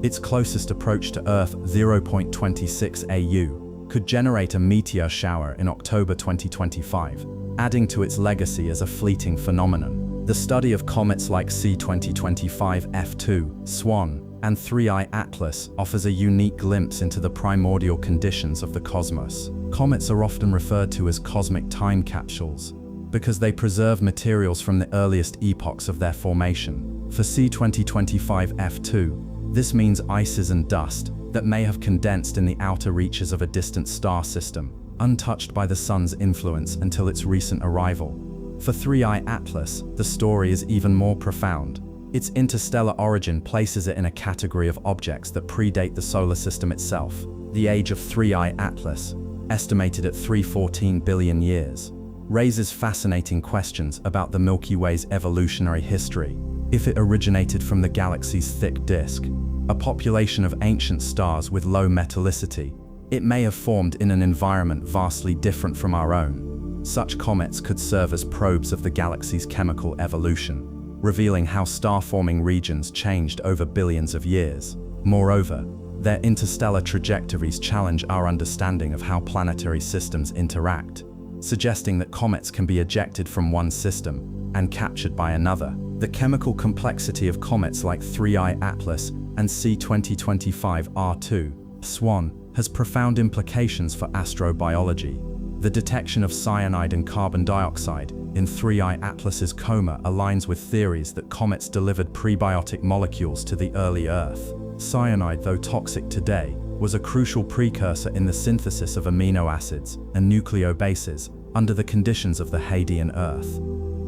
Its closest approach to Earth, 0.26 AU, could generate a meteor shower in October 2025, adding to its legacy as a fleeting phenomenon. The study of comets like C2025F2, SWAN, and 3I Atlas offers a unique glimpse into the primordial conditions of the cosmos. Comets are often referred to as cosmic time capsules because they preserve materials from the earliest epochs of their formation. For C2025F2, this means ices and dust that may have condensed in the outer reaches of a distant star system, untouched by the sun's influence until its recent arrival. For 3I Atlas, the story is even more profound. Its interstellar origin places it in a category of objects that predate the solar system itself. The age of 3I Atlas, estimated at 314 billion years, raises fascinating questions about the Milky Way's evolutionary history. If it originated from the galaxy's thick disk, a population of ancient stars with low metallicity, it may have formed in an environment vastly different from our own. Such comets could serve as probes of the galaxy's chemical evolution, revealing how star-forming regions changed over billions of years. Moreover, their interstellar trajectories challenge our understanding of how planetary systems interact, suggesting that comets can be ejected from one system and captured by another. The chemical complexity of comets like 3I Atlas and C2025R2, SWAN, has profound implications for astrobiology. The detection of cyanide and carbon dioxide in 3I Atlas's coma aligns with theories that comets delivered prebiotic molecules to the early Earth. Cyanide, though toxic today, was a crucial precursor in the synthesis of amino acids and nucleobases under the conditions of the Hadean Earth.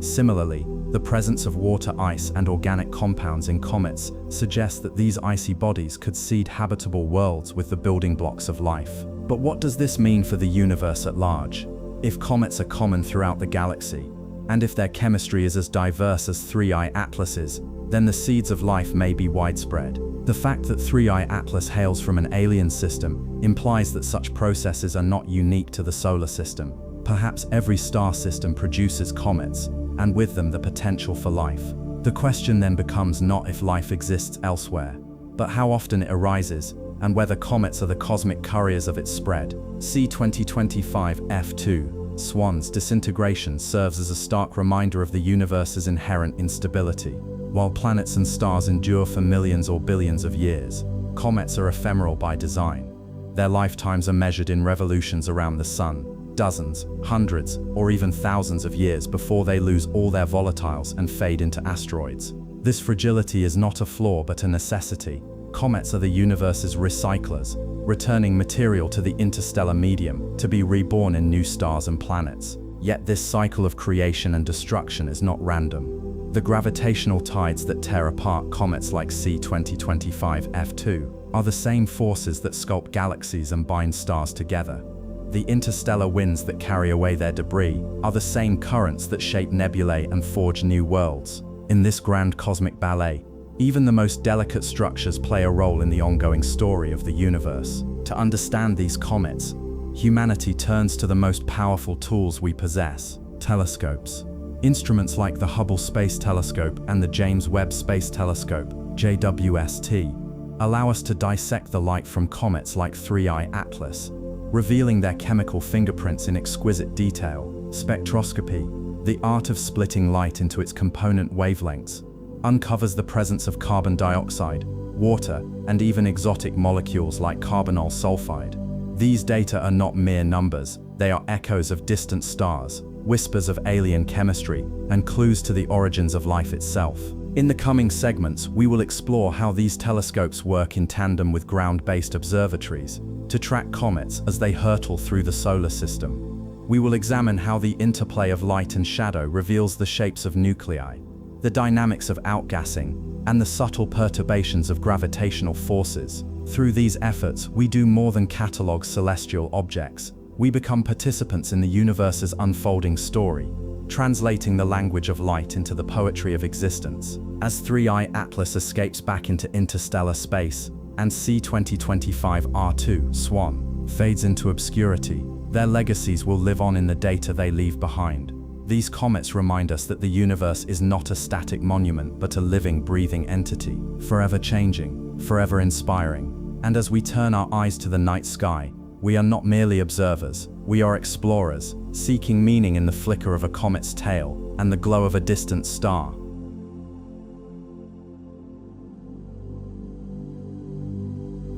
Similarly, the presence of water ice and organic compounds in comets suggests that these icy bodies could seed habitable worlds with the building blocks of life. But what does this mean for the universe at large? If comets are common throughout the galaxy, and if their chemistry is as diverse as 3I Atlas's, then the seeds of life may be widespread. The fact that 3I Atlas hails from an alien system implies that such processes are not unique to the solar system. Perhaps every star system produces comets, and with them the potential for life. The question then becomes not if life exists elsewhere, but how often it arises, and whether comets are the cosmic couriers of its spread. C2025F2, SWAN's disintegration serves as a stark reminder of the universe's inherent instability. While planets and stars endure for millions or billions of years, comets are ephemeral by design. Their lifetimes are measured in revolutions around the sun, dozens, hundreds, or even thousands of years before they lose all their volatiles and fade into asteroids. This fragility is not a flaw but a necessity. Comets are the universe's recyclers, returning material to the interstellar medium to be reborn in new stars and planets. Yet this cycle of creation and destruction is not random. The gravitational tides that tear apart comets like C2025F2 are the same forces that sculpt galaxies and bind stars together. The interstellar winds that carry away their debris are the same currents that shape nebulae and forge new worlds. In this grand cosmic ballet, even the most delicate structures play a role in the ongoing story of the universe. To understand these comets, humanity turns to the most powerful tools we possess: telescopes. Instruments like the Hubble Space Telescope and the James Webb Space Telescope, JWST, allow us to dissect the light from comets like 3I Atlas, revealing their chemical fingerprints in exquisite detail. Spectroscopy, The art of splitting light into its component wavelengths uncovers the presence of carbon dioxide, water, and even exotic molecules like carbonyl sulfide. These data are not mere numbers, they are echoes of distant stars, whispers of alien chemistry, and clues to the origins of life itself. In the coming segments, we will explore how these telescopes work in tandem with ground-based observatories to track comets as they hurtle through the solar system. We will examine how the interplay of light and shadow reveals the shapes of nuclei, the dynamics of outgassing, and the subtle perturbations of gravitational forces. Through these efforts, we do more than catalogue celestial objects. We become participants in the universe's unfolding story, translating the language of light into the poetry of existence. As 3I Atlas escapes back into interstellar space, and C2025 R2 SWAN fades into obscurity, their legacies will live on in the data they leave behind. These comets remind us that the universe is not a static monument but a living, breathing entity, forever changing, forever inspiring. And as we turn our eyes to the night sky, we are not merely observers, we are explorers, seeking meaning in the flicker of a comet's tail and the glow of a distant star.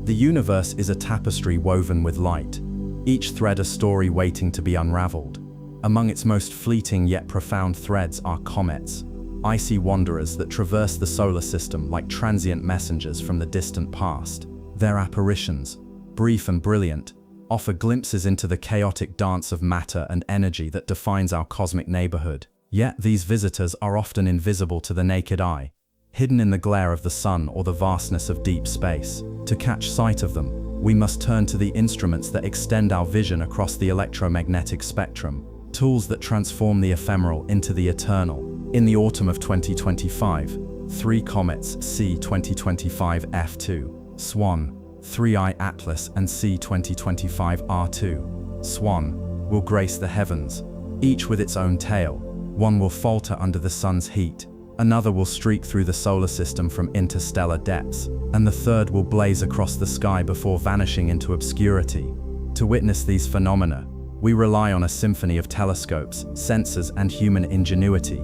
The universe is a tapestry woven with light, each thread a story waiting to be unraveled. Among its most fleeting yet profound threads are comets, icy wanderers that traverse the solar system like transient messengers from the distant past. Their apparitions, brief and brilliant, offer glimpses into the chaotic dance of matter and energy that defines our cosmic neighborhood. Yet these visitors are often invisible to the naked eye, hidden in the glare of the sun or the vastness of deep space. To catch sight of them, we must turn to the instruments that extend our vision across the electromagnetic spectrum, tools that transform the ephemeral into the eternal. In the autumn of 2025, 3 comets C2025 F2, SWAN, 3I Atlas and C2025 R2, SWAN, will grace the heavens, each with its own tale. One will falter under the sun's heat, another will streak through the solar system from interstellar depths, and the third will blaze across the sky before vanishing into obscurity. To witness these phenomena, we rely on a symphony of telescopes, sensors, and human ingenuity,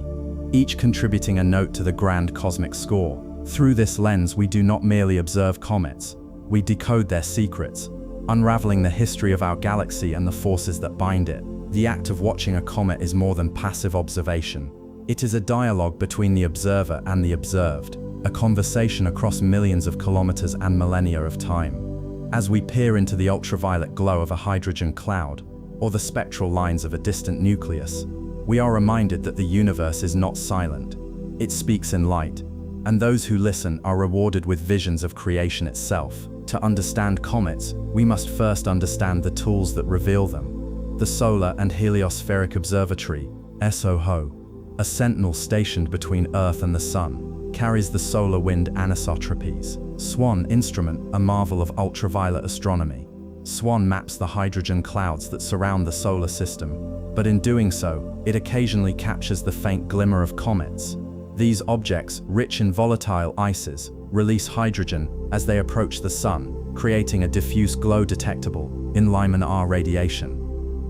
each contributing a note to the grand cosmic score. Through this lens, we do not merely observe comets, we decode their secrets, unraveling the history of our galaxy and the forces that bind it. The act of watching a comet is more than passive observation. It is a dialogue between the observer and the observed, a conversation across millions of kilometers and millennia of time. As we peer into the ultraviolet glow of a hydrogen cloud, or the spectral lines of a distant nucleus, we are reminded that the universe is not silent. It speaks in light, and those who listen are rewarded with visions of creation itself. To understand comets, we must first understand the tools that reveal them. The Solar and Heliospheric Observatory, SOHO, a sentinel stationed between Earth and the Sun, carries the solar wind anisotropes. SWAN instrument, a marvel of ultraviolet astronomy. SWAN maps the hydrogen clouds that surround the solar system, but in doing so, it occasionally captures the faint glimmer of comets. These objects, rich in volatile ices, release hydrogen as they approach the sun, creating a diffuse glow detectable in Lyman R radiation.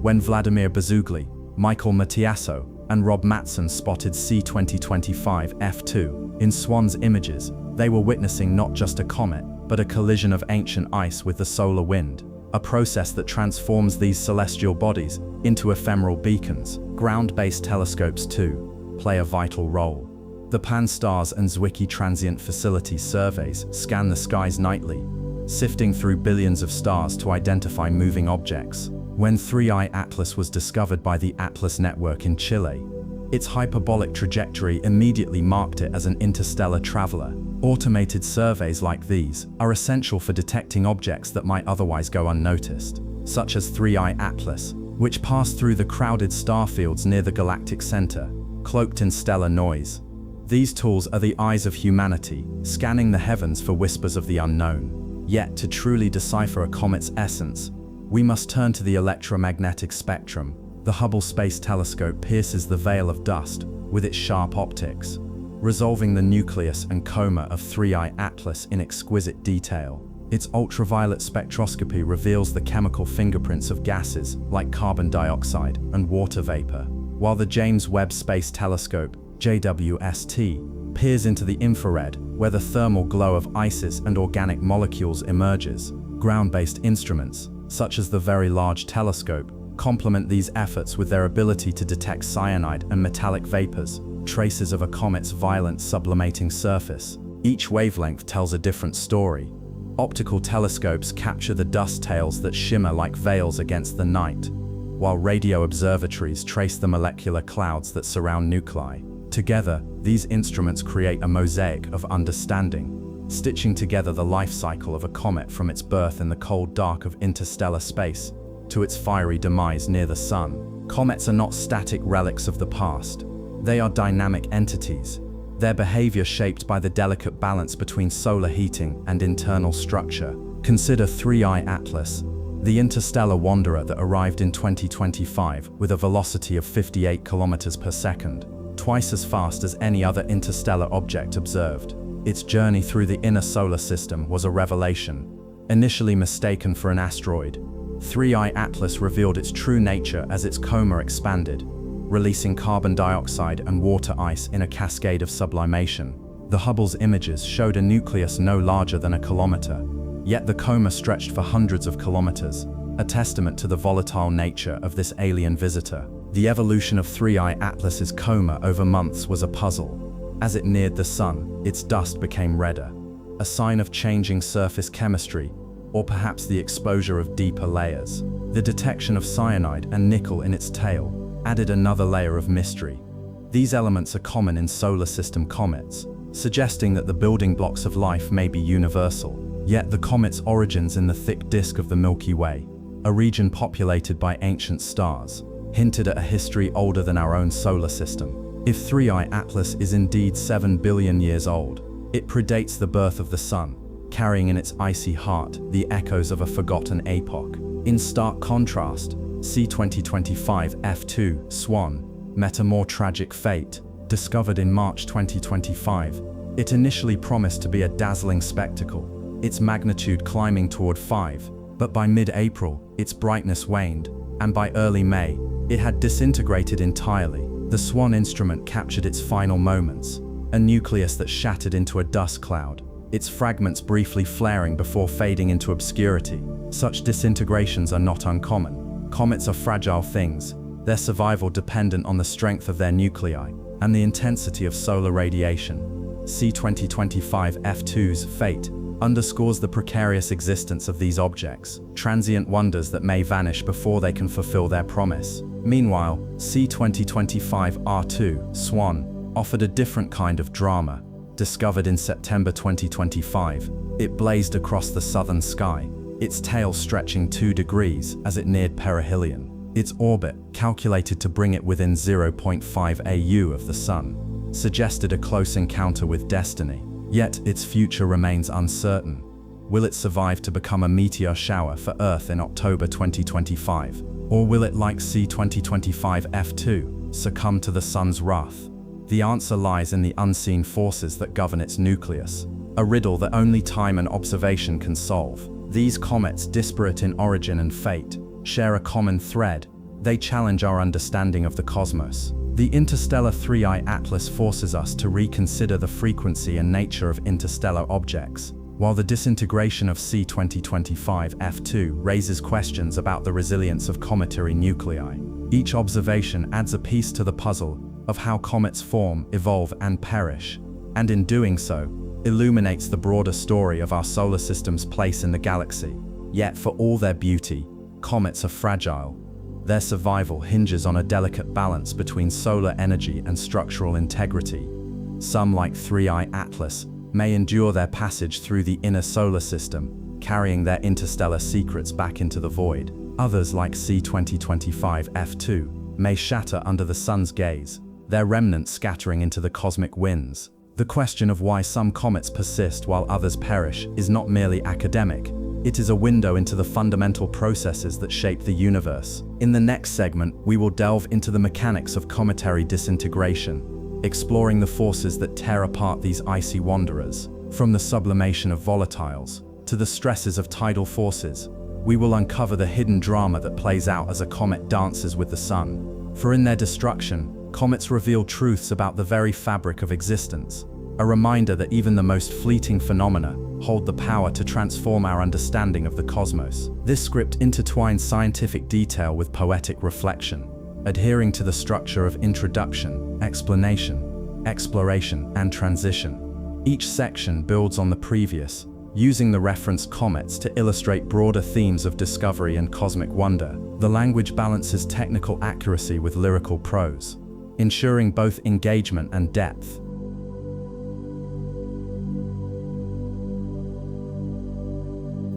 When Vladimir Bezugli, Michael Matiasso, and Rob Matson spotted C2025 F2 in SWAN's images, they were witnessing not just a comet, but a collision of ancient ice with the solar wind, a process that transforms these celestial bodies into ephemeral beacons. Ground-based telescopes, too, play a vital role. The Pan-STARRS and Zwicky Transient Facility surveys scan the skies nightly, sifting through billions of stars to identify moving objects. When 3I Atlas was discovered by the Atlas Network in Chile, its hyperbolic trajectory immediately marked it as an interstellar traveler. Automated surveys like these are essential for detecting objects that might otherwise go unnoticed, such as 3I Atlas, which passed through the crowded star fields near the galactic center, cloaked in stellar noise. These tools are the eyes of humanity, scanning the heavens for whispers of the unknown. Yet, to truly decipher a comet's essence, we must turn to the electromagnetic spectrum. The Hubble Space Telescope pierces the veil of dust with its sharp optics, resolving the nucleus and coma of 3I Atlas in exquisite detail. Its ultraviolet spectroscopy reveals the chemical fingerprints of gases like carbon dioxide and water vapor, while the James Webb Space Telescope, JWST, peers into the infrared, where the thermal glow of ices and organic molecules emerges. Ground-based instruments, such as the Very Large Telescope, complement these efforts with their ability to detect cyanide and metallic vapors, traces of a comet's violent sublimating surface. Each wavelength tells a different story. Optical telescopes capture the dust tails that shimmer like veils against the night, while radio observatories trace the molecular clouds that surround nuclei. Together, these instruments create a mosaic of understanding, stitching together the life cycle of a comet from its birth in the cold dark of interstellar space to its fiery demise near the sun. Comets are not static relics of the past. They are dynamic entities, their behavior shaped by the delicate balance between solar heating and internal structure. Consider 3I Atlas, the interstellar wanderer that arrived in 2025 with a velocity of 58 kilometers per second, twice as fast as any other interstellar object observed. Its journey through the inner solar system was a revelation. Initially mistaken for an asteroid, 3I Atlas revealed its true nature as its coma expanded, releasing carbon dioxide and water ice in a cascade of sublimation. The Hubble's images showed a nucleus no larger than a kilometer, yet the coma stretched for hundreds of kilometers, a testament to the volatile nature of this alien visitor. The evolution of 3I Atlas's coma over months was a puzzle. As it neared the sun, its dust became redder, a sign of changing surface chemistry, or perhaps the exposure of deeper layers. The detection of cyanide and nickel in its tail added another layer of mystery. These elements are common in solar system comets, suggesting that the building blocks of life may be universal. Yet the comet's origins in the thick disk of the Milky Way, a region populated by ancient stars, hinted at a history older than our own solar system. If 3I Atlas is indeed 7 billion years old, it predates the birth of the Sun, carrying in its icy heart the echoes of a forgotten epoch. In stark contrast, C 2025 F2, SWAN, met a more tragic fate. Discovered in March 2025, it initially promised to be a dazzling spectacle, its magnitude climbing toward 5, but by mid-April, its brightness waned, and by early May, it had disintegrated entirely. The SWAN instrument captured its final moments, a nucleus that shattered into a dust cloud, its fragments briefly flaring before fading into obscurity. Such disintegrations are not uncommon. Comets are fragile things, their survival dependent on the strength of their nuclei and the intensity of solar radiation. C 2025 F2's fate underscores the precarious existence of these objects, transient wonders that may vanish before they can fulfill their promise. Meanwhile, C 2025 R2, SWAN, offered a different kind of drama. Discovered in September 2025, it blazed across the southern sky, its tail stretching 2 degrees as it neared perihelion. Its orbit, calculated to bring it within 0.5 AU of the Sun, suggested a close encounter with destiny. Yet its future remains uncertain. Will it survive to become a meteor shower for Earth in October 2025? Or will it, like C 2025 F2, succumb to the Sun's wrath? The answer lies in the unseen forces that govern its nucleus, a riddle that only time and observation can solve. These comets, disparate in origin and fate, share a common thread. They challenge our understanding of the cosmos. The interstellar 3I Atlas forces us to reconsider the frequency and nature of interstellar objects, while the disintegration of C 2025 F2 raises questions about the resilience of cometary nuclei. Each observation adds a piece to the puzzle of how comets form, evolve, and perish, and in doing so, illuminates the broader story of our solar system's place in the galaxy. Yet for all their beauty, comets are fragile. Their survival hinges on a delicate balance between solar energy and structural integrity. Some, like 3I Atlas, may endure their passage through the inner solar system, carrying their interstellar secrets back into the void. Others, like C 2025 F2, may shatter under the sun's gaze, their remnants scattering into the cosmic winds. The question of why some comets persist while others perish is not merely academic. It is a window into the fundamental processes that shape the universe. In the next segment, we will delve into the mechanics of cometary disintegration, exploring the forces that tear apart these icy wanderers. From the sublimation of volatiles to the stresses of tidal forces, we will uncover the hidden drama that plays out as a comet dances with the sun. For in their destruction, comets reveal truths about the very fabric of existence, a reminder that even the most fleeting phenomena hold the power to transform our understanding of the cosmos. This script intertwines scientific detail with poetic reflection, adhering to the structure of introduction, explanation, exploration, and transition. Each section builds on the previous, using the reference comets to illustrate broader themes of discovery and cosmic wonder. The language balances technical accuracy with lyrical prose, ensuring both engagement and depth.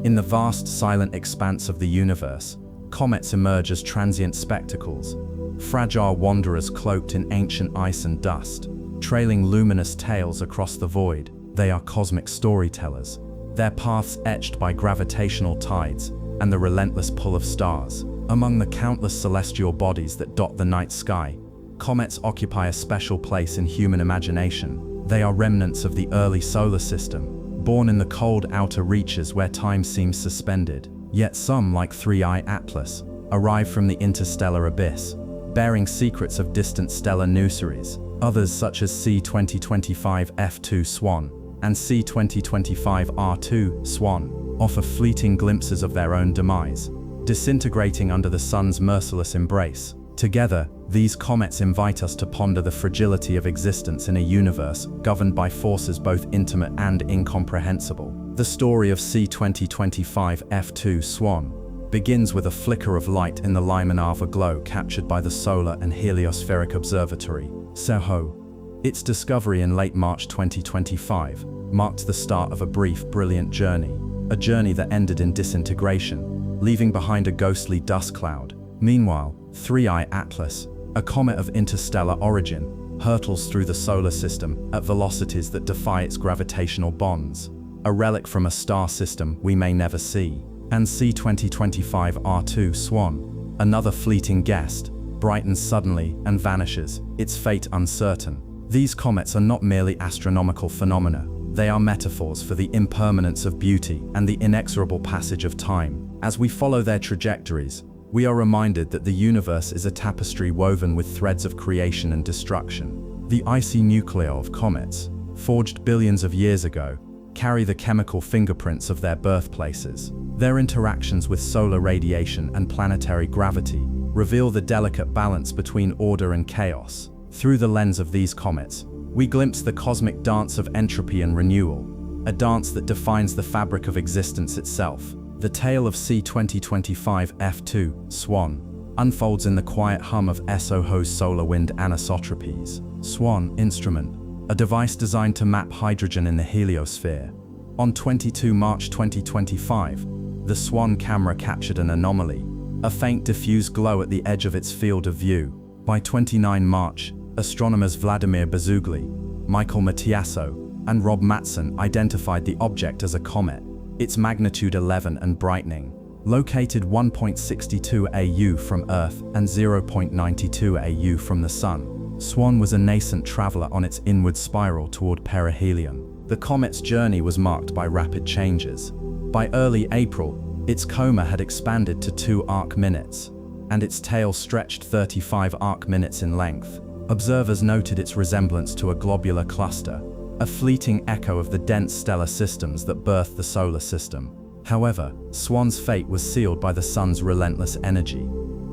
In the vast, silent expanse of the universe, comets emerge as transient spectacles, fragile wanderers cloaked in ancient ice and dust, trailing luminous tails across the void. They are cosmic storytellers, their paths etched by gravitational tides and the relentless pull of stars. Among the countless celestial bodies that dot the night sky, comets occupy a special place in human imagination. They are remnants of the early solar system, born in the cold outer reaches where time seems suspended. Yet some, like 3I Atlas, arrive from the interstellar abyss, bearing secrets of distant stellar nurseries. Others, such as C2025 F2 SWAN and C2025 R2 SWAN, offer fleeting glimpses of their own demise, disintegrating under the sun's merciless embrace. Together, these comets invite us to ponder the fragility of existence in a universe governed by forces both intimate and incomprehensible. The story of C2025 F2 SWAN begins with a flicker of light in the Limonava glow captured by the Solar and Heliospheric Observatory, SOHO. Its discovery in late March 2025 marked the start of a brief, brilliant journey, a journey that ended in disintegration, leaving behind a ghostly dust cloud. Meanwhile, 3I Atlas, a comet of interstellar origin, hurtles through the solar system at velocities that defy its gravitational bonds, a relic from a star system we may never see. And C2025 R2 SWAN, another fleeting guest, brightens suddenly and vanishes, its fate uncertain. These comets are not merely astronomical phenomena, they are metaphors for the impermanence of beauty and the inexorable passage of time. As we follow their trajectories, we are reminded that the universe is a tapestry woven with threads of creation and destruction. The icy nuclei of comets, forged billions of years ago, carry the chemical fingerprints of their birthplaces. Their interactions with solar radiation and planetary gravity reveal the delicate balance between order and chaos. Through the lens of these comets, we glimpse the cosmic dance of entropy and renewal, a dance that defines the fabric of existence itself. The tale of C2025 F2 SWAN unfolds in the quiet hum of SOHO's solar wind anisotropies. SWAN instrument, a device designed to map hydrogen in the heliosphere. On 22 March 2025, the SWAN camera captured an anomaly, a faint diffuse glow at the edge of its field of view. By 29 March, astronomers Vladimir Bezugli, Michael Matiasso, and Rob Matson identified the object as a comet, its magnitude 11 and brightening. Located 1.62 AU from Earth and 0.92 AU from the Sun, SWAN was a nascent traveler on its inward spiral toward perihelion. The comet's journey was marked by rapid changes. By early April, its coma had expanded to 2 arc minutes, and its tail stretched 35 arc minutes in length. Observers noted its resemblance to a globular cluster, a fleeting echo of the dense stellar systems that birthed the solar system. However, SWAN's fate was sealed by the sun's relentless energy.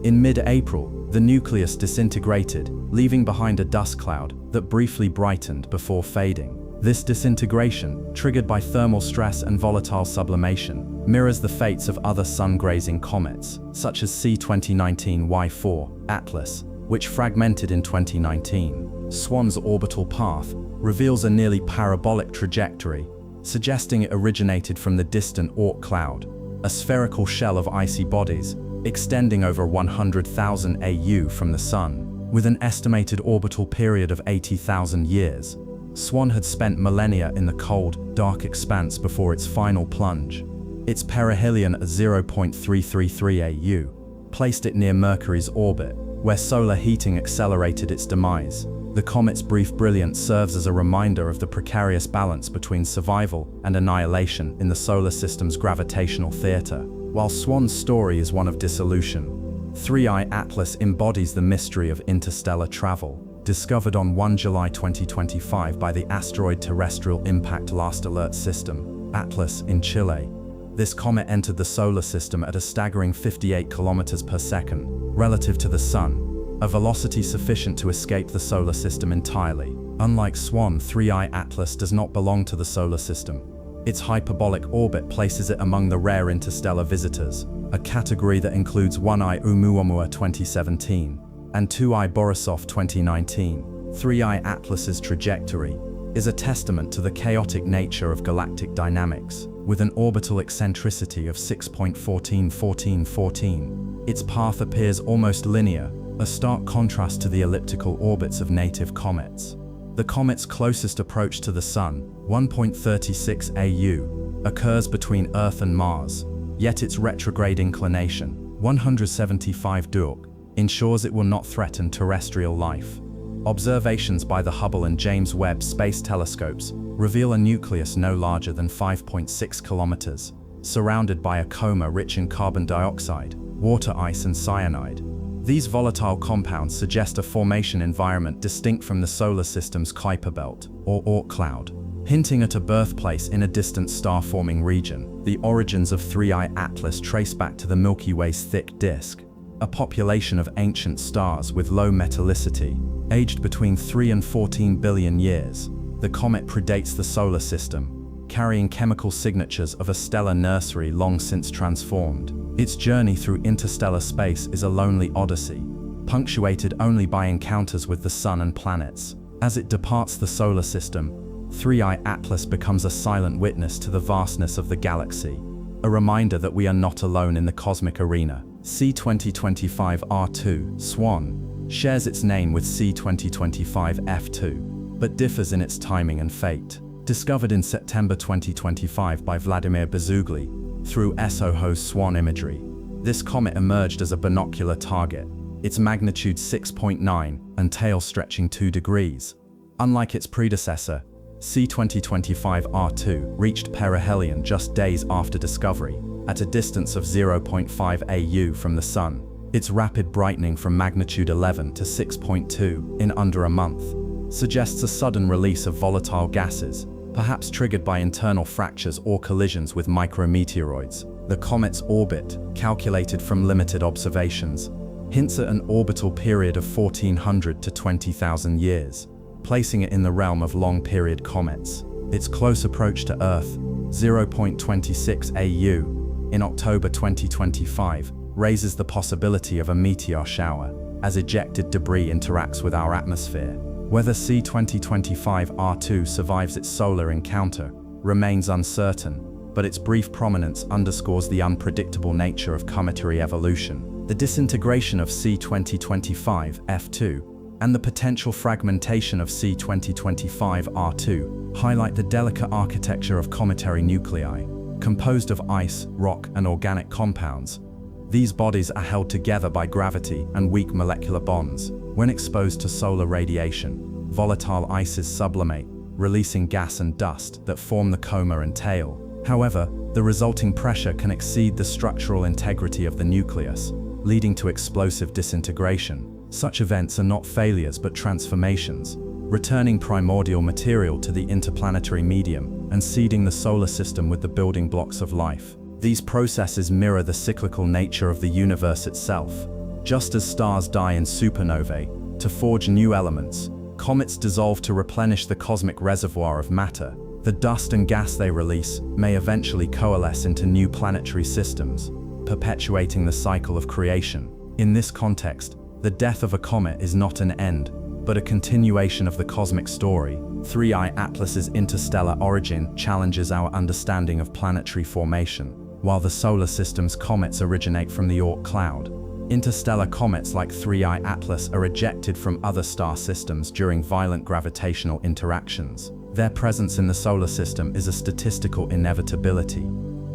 In mid-April, the nucleus disintegrated, leaving behind a dust cloud that briefly brightened before fading. This disintegration, triggered by thermal stress and volatile sublimation, mirrors the fates of other sun-grazing comets, such as C2019 Y4 Atlas, which fragmented in 2019. SWAN's orbital path reveals a nearly parabolic trajectory, suggesting it originated from the distant Oort cloud, a spherical shell of icy bodies extending over 100,000 AU from the Sun. With an estimated orbital period of 80,000 years, SWAN had spent millennia in the cold, dark expanse before its final plunge. Its perihelion at 0.333 AU placed it near Mercury's orbit, where solar heating accelerated its demise. The comet's brief brilliance serves as a reminder of the precarious balance between survival and annihilation in the solar system's gravitational theater. While SWAN's story is one of dissolution, 3I Atlas embodies the mystery of interstellar travel. Discovered on 1 July 2025 by the Asteroid Terrestrial Impact Last Alert System, ATLAS, in Chile. This comet entered the solar system at a staggering 58 kilometers per second, relative to the Sun, a velocity sufficient to escape the solar system entirely. Unlike SWAN, 3I Atlas does not belong to the solar system. Its hyperbolic orbit places it among the rare interstellar visitors, a category that includes 1I Oumuamua 2017 and 2I Borisov 2019. 3I Atlas's trajectory is a testament to the chaotic nature of galactic dynamics, with an orbital eccentricity of 6.141414. Its path appears almost linear, a stark contrast to the elliptical orbits of native comets. The comet's closest approach to the Sun, 1.36 AU, occurs between Earth and Mars, yet its retrograde inclination, 175 Duc, ensures it will not threaten terrestrial life. Observations by the Hubble and James Webb Space Telescopes reveal a nucleus no larger than 5.6 kilometers, surrounded by a coma rich in carbon dioxide, water ice and cyanide. These volatile compounds suggest a formation environment distinct from the solar system's Kuiper belt, or Oort cloud, hinting at a birthplace in a distant star-forming region. The origins of 3I Atlas trace back to the Milky Way's thick disk, a population of ancient stars with low metallicity, aged between 3 and 14 billion years. The comet predates the solar system, carrying chemical signatures of a stellar nursery long since transformed. Its journey through interstellar space is a lonely odyssey, punctuated only by encounters with the Sun and planets. As it departs the solar system, 3I Atlas becomes a silent witness to the vastness of the galaxy, a reminder that we are not alone in the cosmic arena. C2025 R2, SWAN, shares its name with C2025 F2, but differs in its timing and fate. Discovered in September 2025 by Vladimir Bezugli through SOHO's SWAN imagery, this comet emerged as a binocular target, its magnitude 6.9 and tail stretching 2 degrees. Unlike its predecessor, C2025 R2 reached perihelion just days after discovery, at a distance of 0.5 AU from the Sun. Its rapid brightening from magnitude 11 to 6.2 in under a month suggests a sudden release of volatile gases, perhaps triggered by internal fractures or collisions with micrometeoroids. The comet's orbit, calculated from limited observations, hints at an orbital period of 1400 to 20,000 years, placing it in the realm of long-period comets. Its close approach to Earth, 0.26 AU, in October 2025, raises the possibility of a meteor shower, as ejected debris interacts with our atmosphere. Whether C2025 R2 survives its solar encounter remains uncertain, but its brief prominence underscores the unpredictable nature of cometary evolution. The disintegration of C2025 F2 and the potential fragmentation of C2025 R2 highlight the delicate architecture of cometary nuclei. Composed of ice, rock, and organic compounds, these bodies are held together by gravity and weak molecular bonds. When exposed to solar radiation, volatile ices sublimate, releasing gas and dust that form the coma and tail. However, the resulting pressure can exceed the structural integrity of the nucleus, leading to explosive disintegration. Such events are not failures but transformations, returning primordial material to the interplanetary medium and seeding the solar system with the building blocks of life. These processes mirror the cyclical nature of the universe itself. Just as stars die in supernovae to forge new elements, comets dissolve to replenish the cosmic reservoir of matter. The dust and gas they release may eventually coalesce into new planetary systems, perpetuating the cycle of creation. In this context, the death of a comet is not an end, but a continuation of the cosmic story. 3I Atlas's interstellar origin challenges our understanding of planetary formation. While the solar system's comets originate from the Oort cloud, interstellar comets like 3I Atlas are ejected from other star systems during violent gravitational interactions. Their presence in the solar system is a statistical inevitability,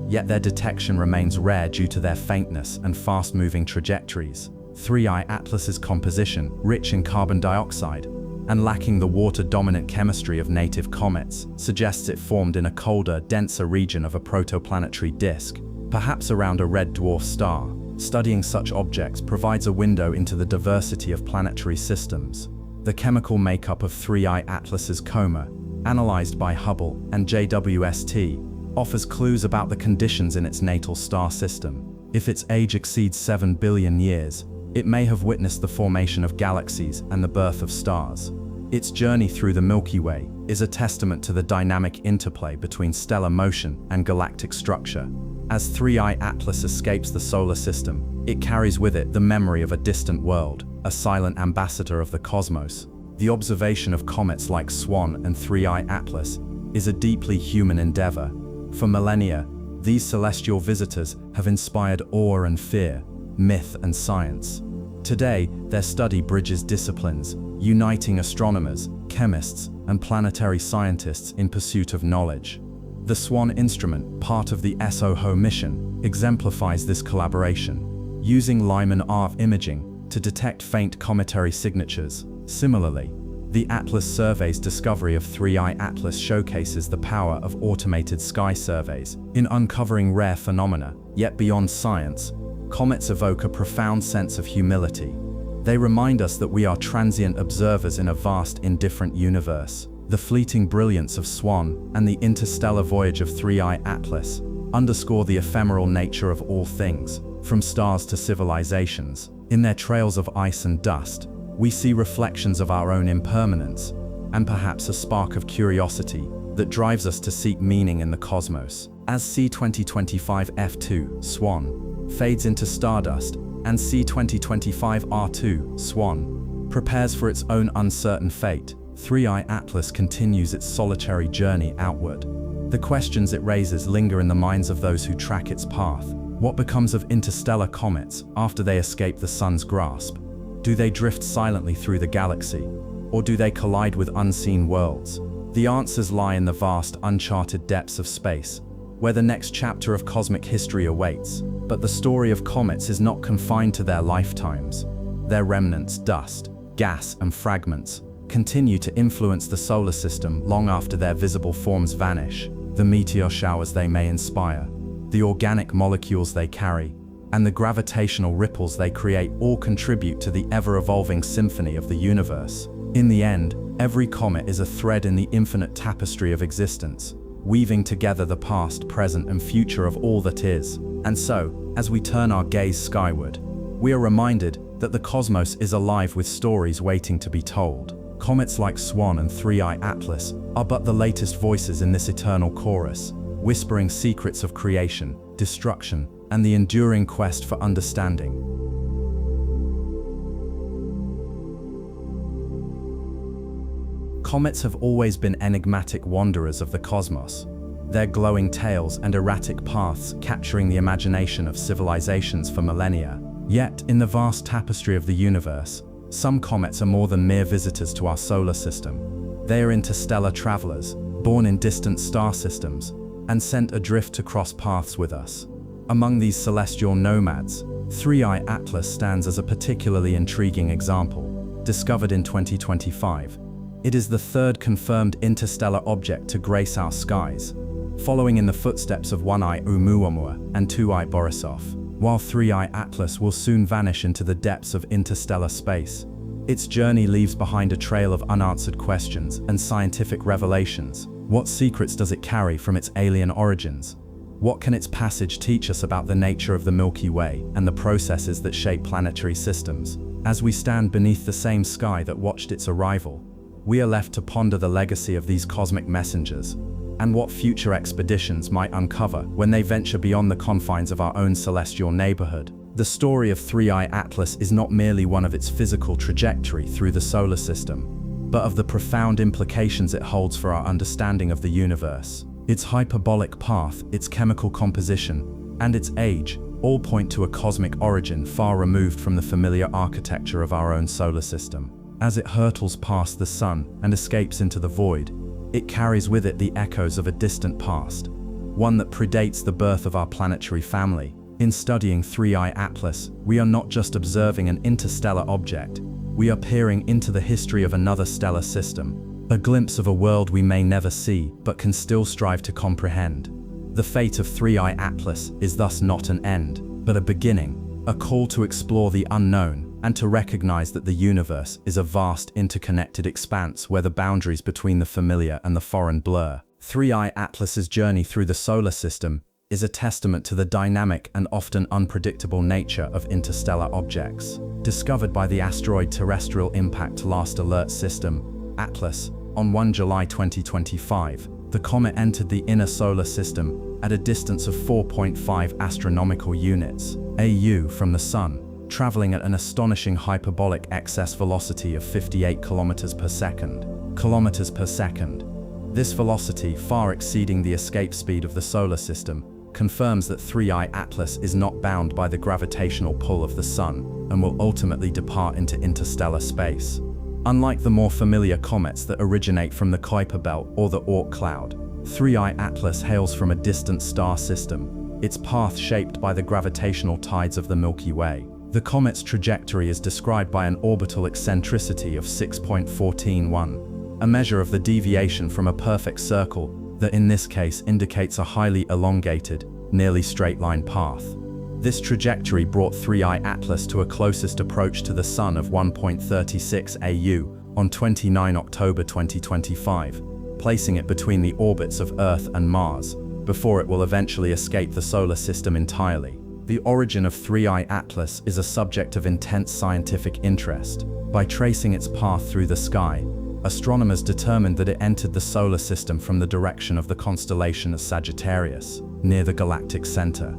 yet their detection remains rare due to their faintness and fast-moving trajectories. 3I Atlas's composition, rich in carbon dioxide and lacking the water-dominant chemistry of native comets, suggests it formed in a colder, denser region of a protoplanetary disk, perhaps around a red dwarf star. Studying such objects provides a window into the diversity of planetary systems. The chemical makeup of 3I Atlas's Comet, analyzed by Hubble and JWST, offers clues about the conditions in its natal star system. If its age exceeds 7 billion years, it may have witnessed the formation of galaxies and the birth of stars. Its journey through the Milky Way is a testament to the dynamic interplay between stellar motion and galactic structure. As 3I Atlas escapes the solar system, it carries with it the memory of a distant world, a silent ambassador of the cosmos. The observation of comets like SWAN and 3I Atlas is a deeply human endeavor. For millennia, these celestial visitors have inspired awe and fear, myth and science. Today, their study bridges disciplines, uniting astronomers, chemists, and planetary scientists in pursuit of knowledge. The SWAN instrument, part of the SOHO mission, exemplifies this collaboration, using Lyman-RF imaging to detect faint cometary signatures. Similarly, the Atlas survey's discovery of 3I Atlas showcases the power of automated sky surveys in uncovering rare phenomena. Yet beyond science, comets evoke a profound sense of humility. They remind us that we are transient observers in a vast, indifferent universe. The fleeting brilliance of SWAN and the interstellar voyage of 3I Atlas underscore the ephemeral nature of all things, from stars to civilizations. In their trails of ice and dust, we see reflections of our own impermanence, and perhaps a spark of curiosity that drives us to seek meaning in the cosmos. As C2025 F2, SWAN, fades into stardust, and C2025 R2, SWAN, prepares for its own uncertain fate, 3I Atlas continues its solitary journey outward. The questions it raises linger in the minds of those who track its path. What becomes of interstellar comets after they escape the sun's grasp? Do they drift silently through the galaxy, or do they collide with unseen worlds? The answers lie in the vast, uncharted depths of space, where the next chapter of cosmic history awaits. But the story of comets is not confined to their lifetimes. Their remnants, dust, gas, and fragments continue to influence the solar system long after their visible forms vanish. The meteor showers they may inspire, the organic molecules they carry, and the gravitational ripples they create all contribute to the ever-evolving symphony of the universe. In the end, every comet is a thread in the infinite tapestry of existence, weaving together the past, present, and future of all that is. And so, as we turn our gaze skyward, we are reminded that the cosmos is alive with stories waiting to be told. Comets like SWAN and 3I Atlas are but the latest voices in this eternal chorus, whispering secrets of creation, destruction, and the enduring quest for understanding. Comets have always been enigmatic wanderers of the cosmos, their glowing tails and erratic paths capturing the imagination of civilizations for millennia. Yet, in the vast tapestry of the universe, some comets are more than mere visitors to our solar system. They are interstellar travelers, born in distant star systems, and sent adrift to cross paths with us. Among these celestial nomads, 3I Atlas stands as a particularly intriguing example. Discovered in 2025, it is the third confirmed interstellar object to grace our skies, following in the footsteps of 1I Oumuamua and 2I Borisov. While 3I Atlas will soon vanish into the depths of interstellar space, its journey leaves behind a trail of unanswered questions and scientific revelations. What secrets does it carry from its alien origins? What can its passage teach us about the nature of the Milky Way and the processes that shape planetary systems? As we stand beneath the same sky that watched its arrival, we are left to ponder the legacy of these cosmic messengers and what future expeditions might uncover when they venture beyond the confines of our own celestial neighborhood. The story of 3I Atlas is not merely one of its physical trajectory through the solar system, but of the profound implications it holds for our understanding of the universe. Its hyperbolic path, its chemical composition, and its age all point to a cosmic origin far removed from the familiar architecture of our own solar system. As it hurtles past the sun and escapes into the void, it carries with it the echoes of a distant past, one that predates the birth of our planetary family. In studying 3I Atlas, we are not just observing an interstellar object, we are peering into the history of another stellar system, a glimpse of a world we may never see but can still strive to comprehend. The fate of 3I Atlas is thus not an end, but a beginning, a call to explore the unknown and to recognize that the universe is a vast interconnected expanse where the boundaries between the familiar and the foreign blur. 3i Atlas's journey through the solar system is a testament to the dynamic and often unpredictable nature of interstellar objects. Discovered by the asteroid Terrestrial Impact Last Alert System, ATLAS, on 1 July 2025, the comet entered the inner solar system at a distance of 4.5 astronomical units (AU) from the Sun, traveling at an astonishing hyperbolic excess velocity of 58 kilometers per second. This velocity, far exceeding the escape speed of the solar system, confirms that 3i Atlas is not bound by the gravitational pull of the Sun and will ultimately depart into interstellar space. Unlike the more familiar comets that originate from the Kuiper Belt or the Oort cloud, 3i Atlas hails from a distant star system, its path shaped by the gravitational tides of the Milky Way. The comet's trajectory is described by an orbital eccentricity of 6.141, a measure of the deviation from a perfect circle that in this case indicates a highly elongated, nearly straight-line path. This trajectory brought 3i Atlas to a closest approach to the Sun of 1.36 AU on 29 October 2025, placing it between the orbits of Earth and Mars, before it will eventually escape the solar system entirely. The origin of 3i Atlas is a subject of intense scientific interest. By tracing its path through the sky, astronomers determined that it entered the solar system from the direction of the constellation of Sagittarius, near the galactic center.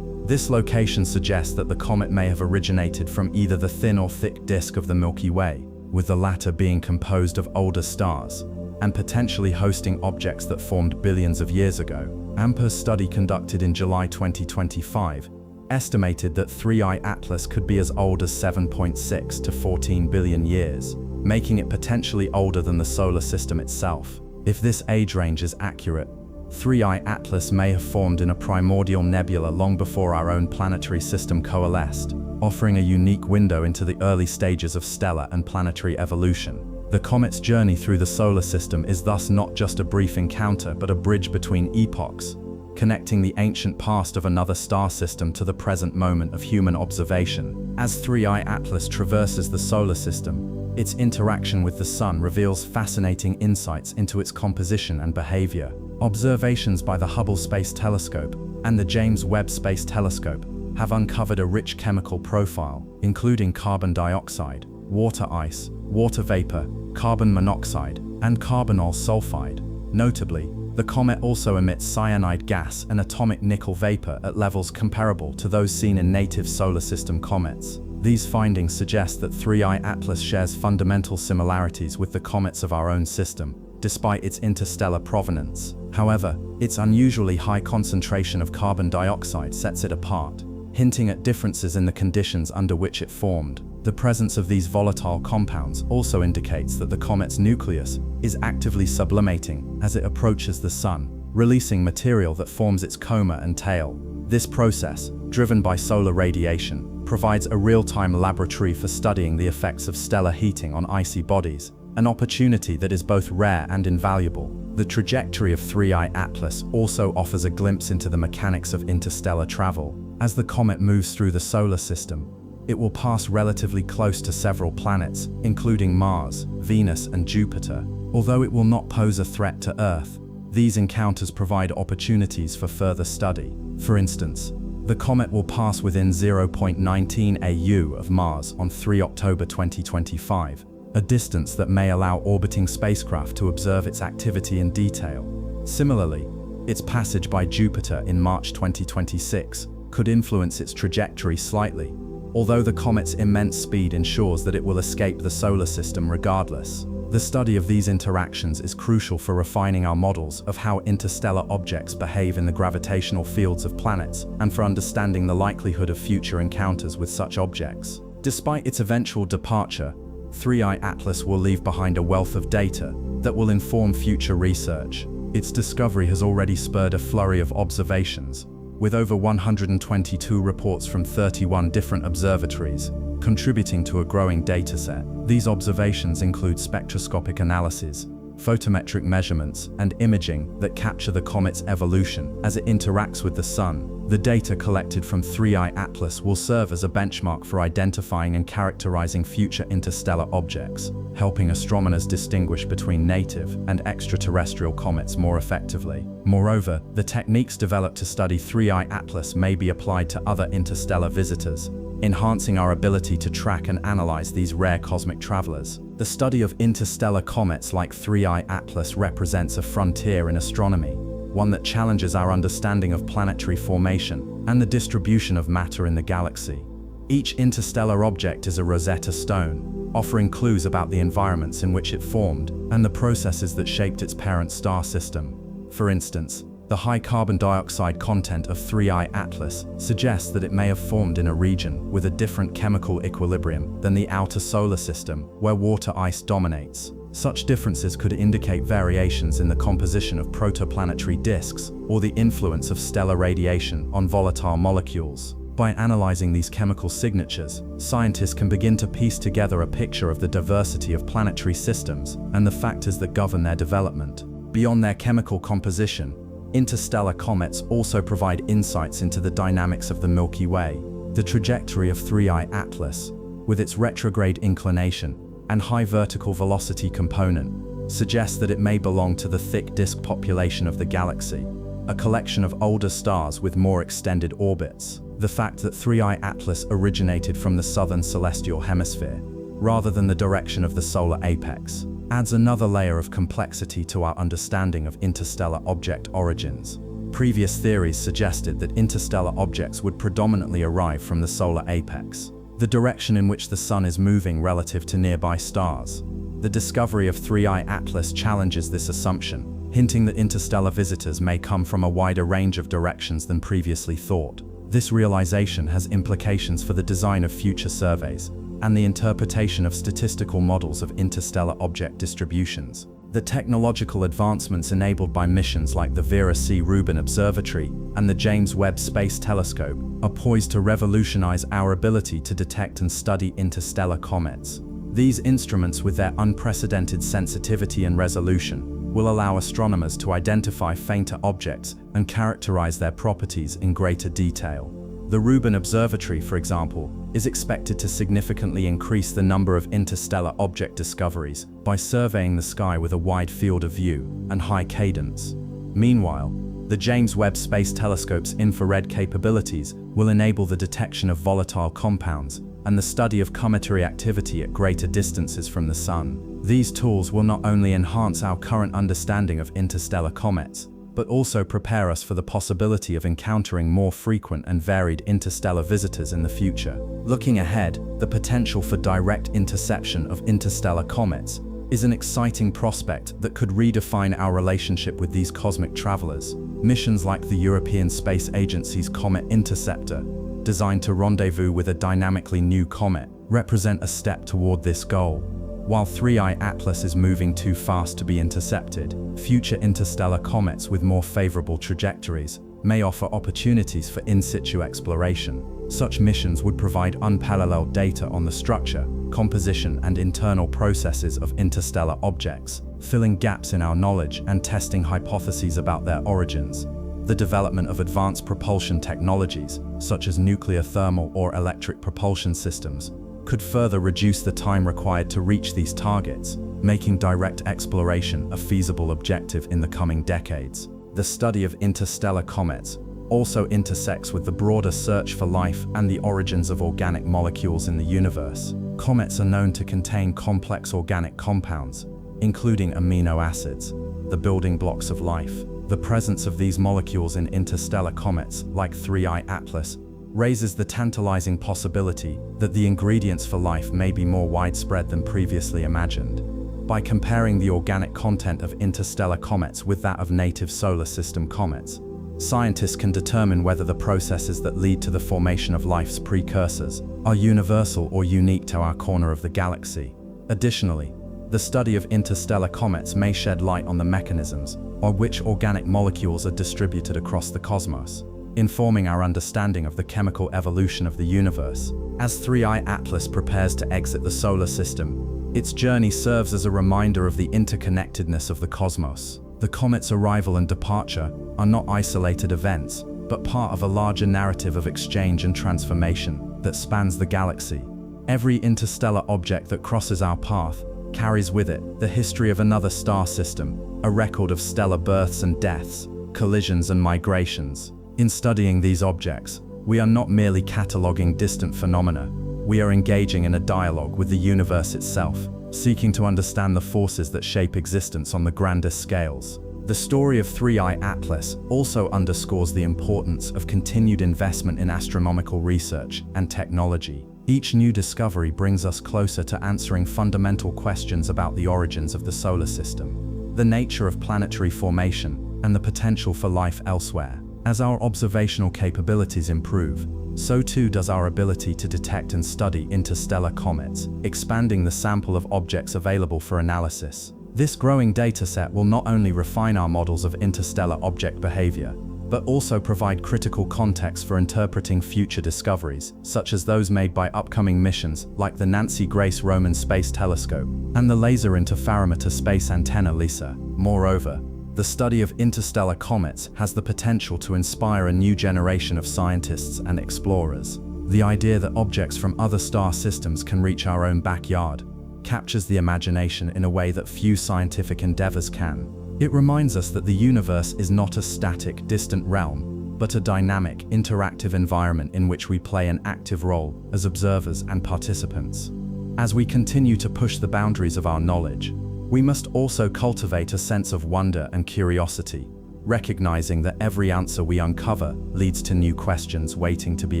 This location suggests that the comet may have originated from either the thin or thick disk of the Milky Way, with the latter being composed of older stars, and potentially hosting objects that formed billions of years ago. AMPER's study conducted in July 2025 estimated that 3i Atlas could be as old as 7.6 to 14 billion years, making it potentially older than the solar system itself. If this age range is accurate, 3i Atlas may have formed in a primordial nebula long before our own planetary system coalesced, offering a unique window into the early stages of stellar and planetary evolution. The comet's journey through the solar system is thus not just a brief encounter but a bridge between epochs, connecting the ancient past of another star system to the present moment of human observation. As 3i Atlas traverses the solar system, its interaction with the Sun reveals fascinating insights into its composition and behavior. Observations by the Hubble Space Telescope and the James Webb Space Telescope have uncovered a rich chemical profile, including carbon dioxide, water ice, water vapor, carbon monoxide, and carbonyl sulfide. Notably, the comet also emits cyanide gas and atomic nickel vapor at levels comparable to those seen in native solar system comets. These findings suggest that 3i Atlas shares fundamental similarities with the comets of our own system, despite its interstellar provenance. However, its unusually high concentration of carbon dioxide sets it apart, hinting at differences in the conditions under which it formed. The presence of these volatile compounds also indicates that the comet's nucleus is actively sublimating as it approaches the Sun, releasing material that forms its coma and tail. This process, driven by solar radiation, provides a real-time laboratory for studying the effects of stellar heating on icy bodies, an opportunity that is both rare and invaluable. The trajectory of 3i Atlas also offers a glimpse into the mechanics of interstellar travel. As the comet moves through the solar system, it will pass relatively close to several planets, including Mars, Venus, and Jupiter. Although it will not pose a threat to Earth, these encounters provide opportunities for further study. For instance, the comet will pass within 0.19 AU of Mars on 3 October 2025, a distance that may allow orbiting spacecraft to observe its activity in detail. Similarly, its passage by Jupiter in March 2026 could influence its trajectory slightly, although the comet's immense speed ensures that it will escape the solar system regardless. The study of these interactions is crucial for refining our models of how interstellar objects behave in the gravitational fields of planets and for understanding the likelihood of future encounters with such objects. Despite its eventual departure, 3i Atlas will leave behind a wealth of data that will inform future research. Its discovery has already spurred a flurry of observations, with over 122 reports from 31 different observatories, contributing to a growing dataset. These observations include spectroscopic analysis, photometric measurements, and imaging that capture the comet's evolution as it interacts with the Sun. The data collected from 3I Atlas will serve as a benchmark for identifying and characterizing future interstellar objects, helping astronomers distinguish between native and extraterrestrial comets more effectively. Moreover, the techniques developed to study 3I Atlas may be applied to other interstellar visitors, enhancing our ability to track and analyze these rare cosmic travelers. The study of interstellar comets like 3I Atlas represents a frontier in astronomy, one that challenges our understanding of planetary formation and the distribution of matter in the galaxy. Each interstellar object is a Rosetta Stone, offering clues about the environments in which it formed and the processes that shaped its parent star system. For instance, the high carbon dioxide content of 3I Atlas suggests that it may have formed in a region with a different chemical equilibrium than the outer solar system, where water ice dominates. Such differences could indicate variations in the composition of protoplanetary disks or the influence of stellar radiation on volatile molecules. By analyzing these chemical signatures, scientists can begin to piece together a picture of the diversity of planetary systems and the factors that govern their development. Beyond their chemical composition, interstellar comets also provide insights into the dynamics of the Milky Way. The trajectory of 3I Atlas, with its retrograde inclination and high vertical velocity component, suggests that it may belong to the thick disk population of the galaxy, a collection of older stars with more extended orbits. The fact that 3I Atlas originated from the southern celestial hemisphere, rather than the direction of the solar apex, adds another layer of complexity to our understanding of interstellar object origins. Previous theories suggested that interstellar objects would predominantly arrive from the solar apex, the direction in which the Sun is moving relative to nearby stars. The discovery of 3I Atlas challenges this assumption, hinting that interstellar visitors may come from a wider range of directions than previously thought. This realization has implications for the design of future surveys and the interpretation of statistical models of interstellar object distributions. The technological advancements enabled by missions like the Vera C. Rubin Observatory and the James Webb Space Telescope are poised to revolutionize our ability to detect and study interstellar comets. These instruments, with their unprecedented sensitivity and resolution, will allow astronomers to identify fainter objects and characterize their properties in greater detail. The Rubin Observatory, for example, is expected to significantly increase the number of interstellar object discoveries by surveying the sky with a wide field of view and high cadence. Meanwhile, the James Webb Space Telescope's infrared capabilities will enable the detection of volatile compounds and the study of cometary activity at greater distances from the Sun. These tools will not only enhance our current understanding of interstellar comets, but also prepare us for the possibility of encountering more frequent and varied interstellar visitors in the future. Looking ahead, the potential for direct interception of interstellar comets is an exciting prospect that could redefine our relationship with these cosmic travelers. Missions like the European Space Agency's Comet Interceptor, designed to rendezvous with a dynamically new comet, represent a step toward this goal. While 3I Atlas is moving too fast to be intercepted, future interstellar comets with more favorable trajectories may offer opportunities for in-situ exploration. Such missions would provide unparalleled data on the structure, composition, and internal processes of interstellar objects, filling gaps in our knowledge and testing hypotheses about their origins. The development of advanced propulsion technologies, such as nuclear thermal or electric propulsion systems, could further reduce the time required to reach these targets, making direct exploration a feasible objective in the coming decades. The study of interstellar comets also intersects with the broader search for life and the origins of organic molecules in the universe. Comets are known to contain complex organic compounds, including amino acids, the building blocks of life. The presence of these molecules in interstellar comets, like 3I Atlas, raises the tantalizing possibility that the ingredients for life may be more widespread than previously imagined. By comparing the organic content of interstellar comets with that of native solar system comets, scientists can determine whether the processes that lead to the formation of life's precursors are universal or unique to our corner of the galaxy. Additionally, the study of interstellar comets may shed light on the mechanisms by which organic molecules are distributed across the cosmos, informing our understanding of the chemical evolution of the universe. As 3I Atlas prepares to exit the solar system, its journey serves as a reminder of the interconnectedness of the cosmos. The comet's arrival and departure are not isolated events, but part of a larger narrative of exchange and transformation that spans the galaxy. Every interstellar object that crosses our path carries with it the history of another star system, a record of stellar births and deaths, collisions and migrations. In studying these objects, we are not merely cataloging distant phenomena, we are engaging in a dialogue with the universe itself, seeking to understand the forces that shape existence on the grandest scales. The story of 3I Atlas also underscores the importance of continued investment in astronomical research and technology. Each new discovery brings us closer to answering fundamental questions about the origins of the solar system, the nature of planetary formation, and the potential for life elsewhere. As our observational capabilities improve, so too does our ability to detect and study interstellar comets, expanding the sample of objects available for analysis. This growing dataset will not only refine our models of interstellar object behavior, but also provide critical context for interpreting future discoveries, such as those made by upcoming missions like the Nancy Grace Roman Space Telescope and the Laser Interferometer Space Antenna LISA. Moreover, the study of interstellar comets has the potential to inspire a new generation of scientists and explorers. The idea that objects from other star systems can reach our own backyard captures the imagination in a way that few scientific endeavors can. It reminds us that the universe is not a static, distant realm, but a dynamic, interactive environment in which we play an active role as observers and participants. As we continue to push the boundaries of our knowledge, we must also cultivate a sense of wonder and curiosity, recognizing that every answer we uncover leads to new questions waiting to be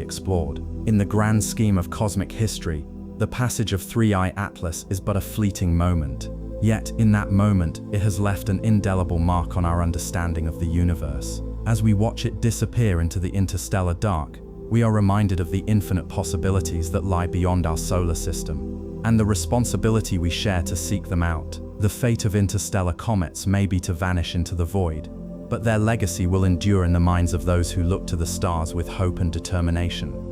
explored. In the grand scheme of cosmic history, the passage of 3I Atlas is but a fleeting moment. Yet, in that moment, it has left an indelible mark on our understanding of the universe. As we watch it disappear into the interstellar dark, we are reminded of the infinite possibilities that lie beyond our solar system, and the responsibility we share to seek them out. The fate of interstellar comets may be to vanish into the void, but their legacy will endure in the minds of those who look to the stars with hope and determination.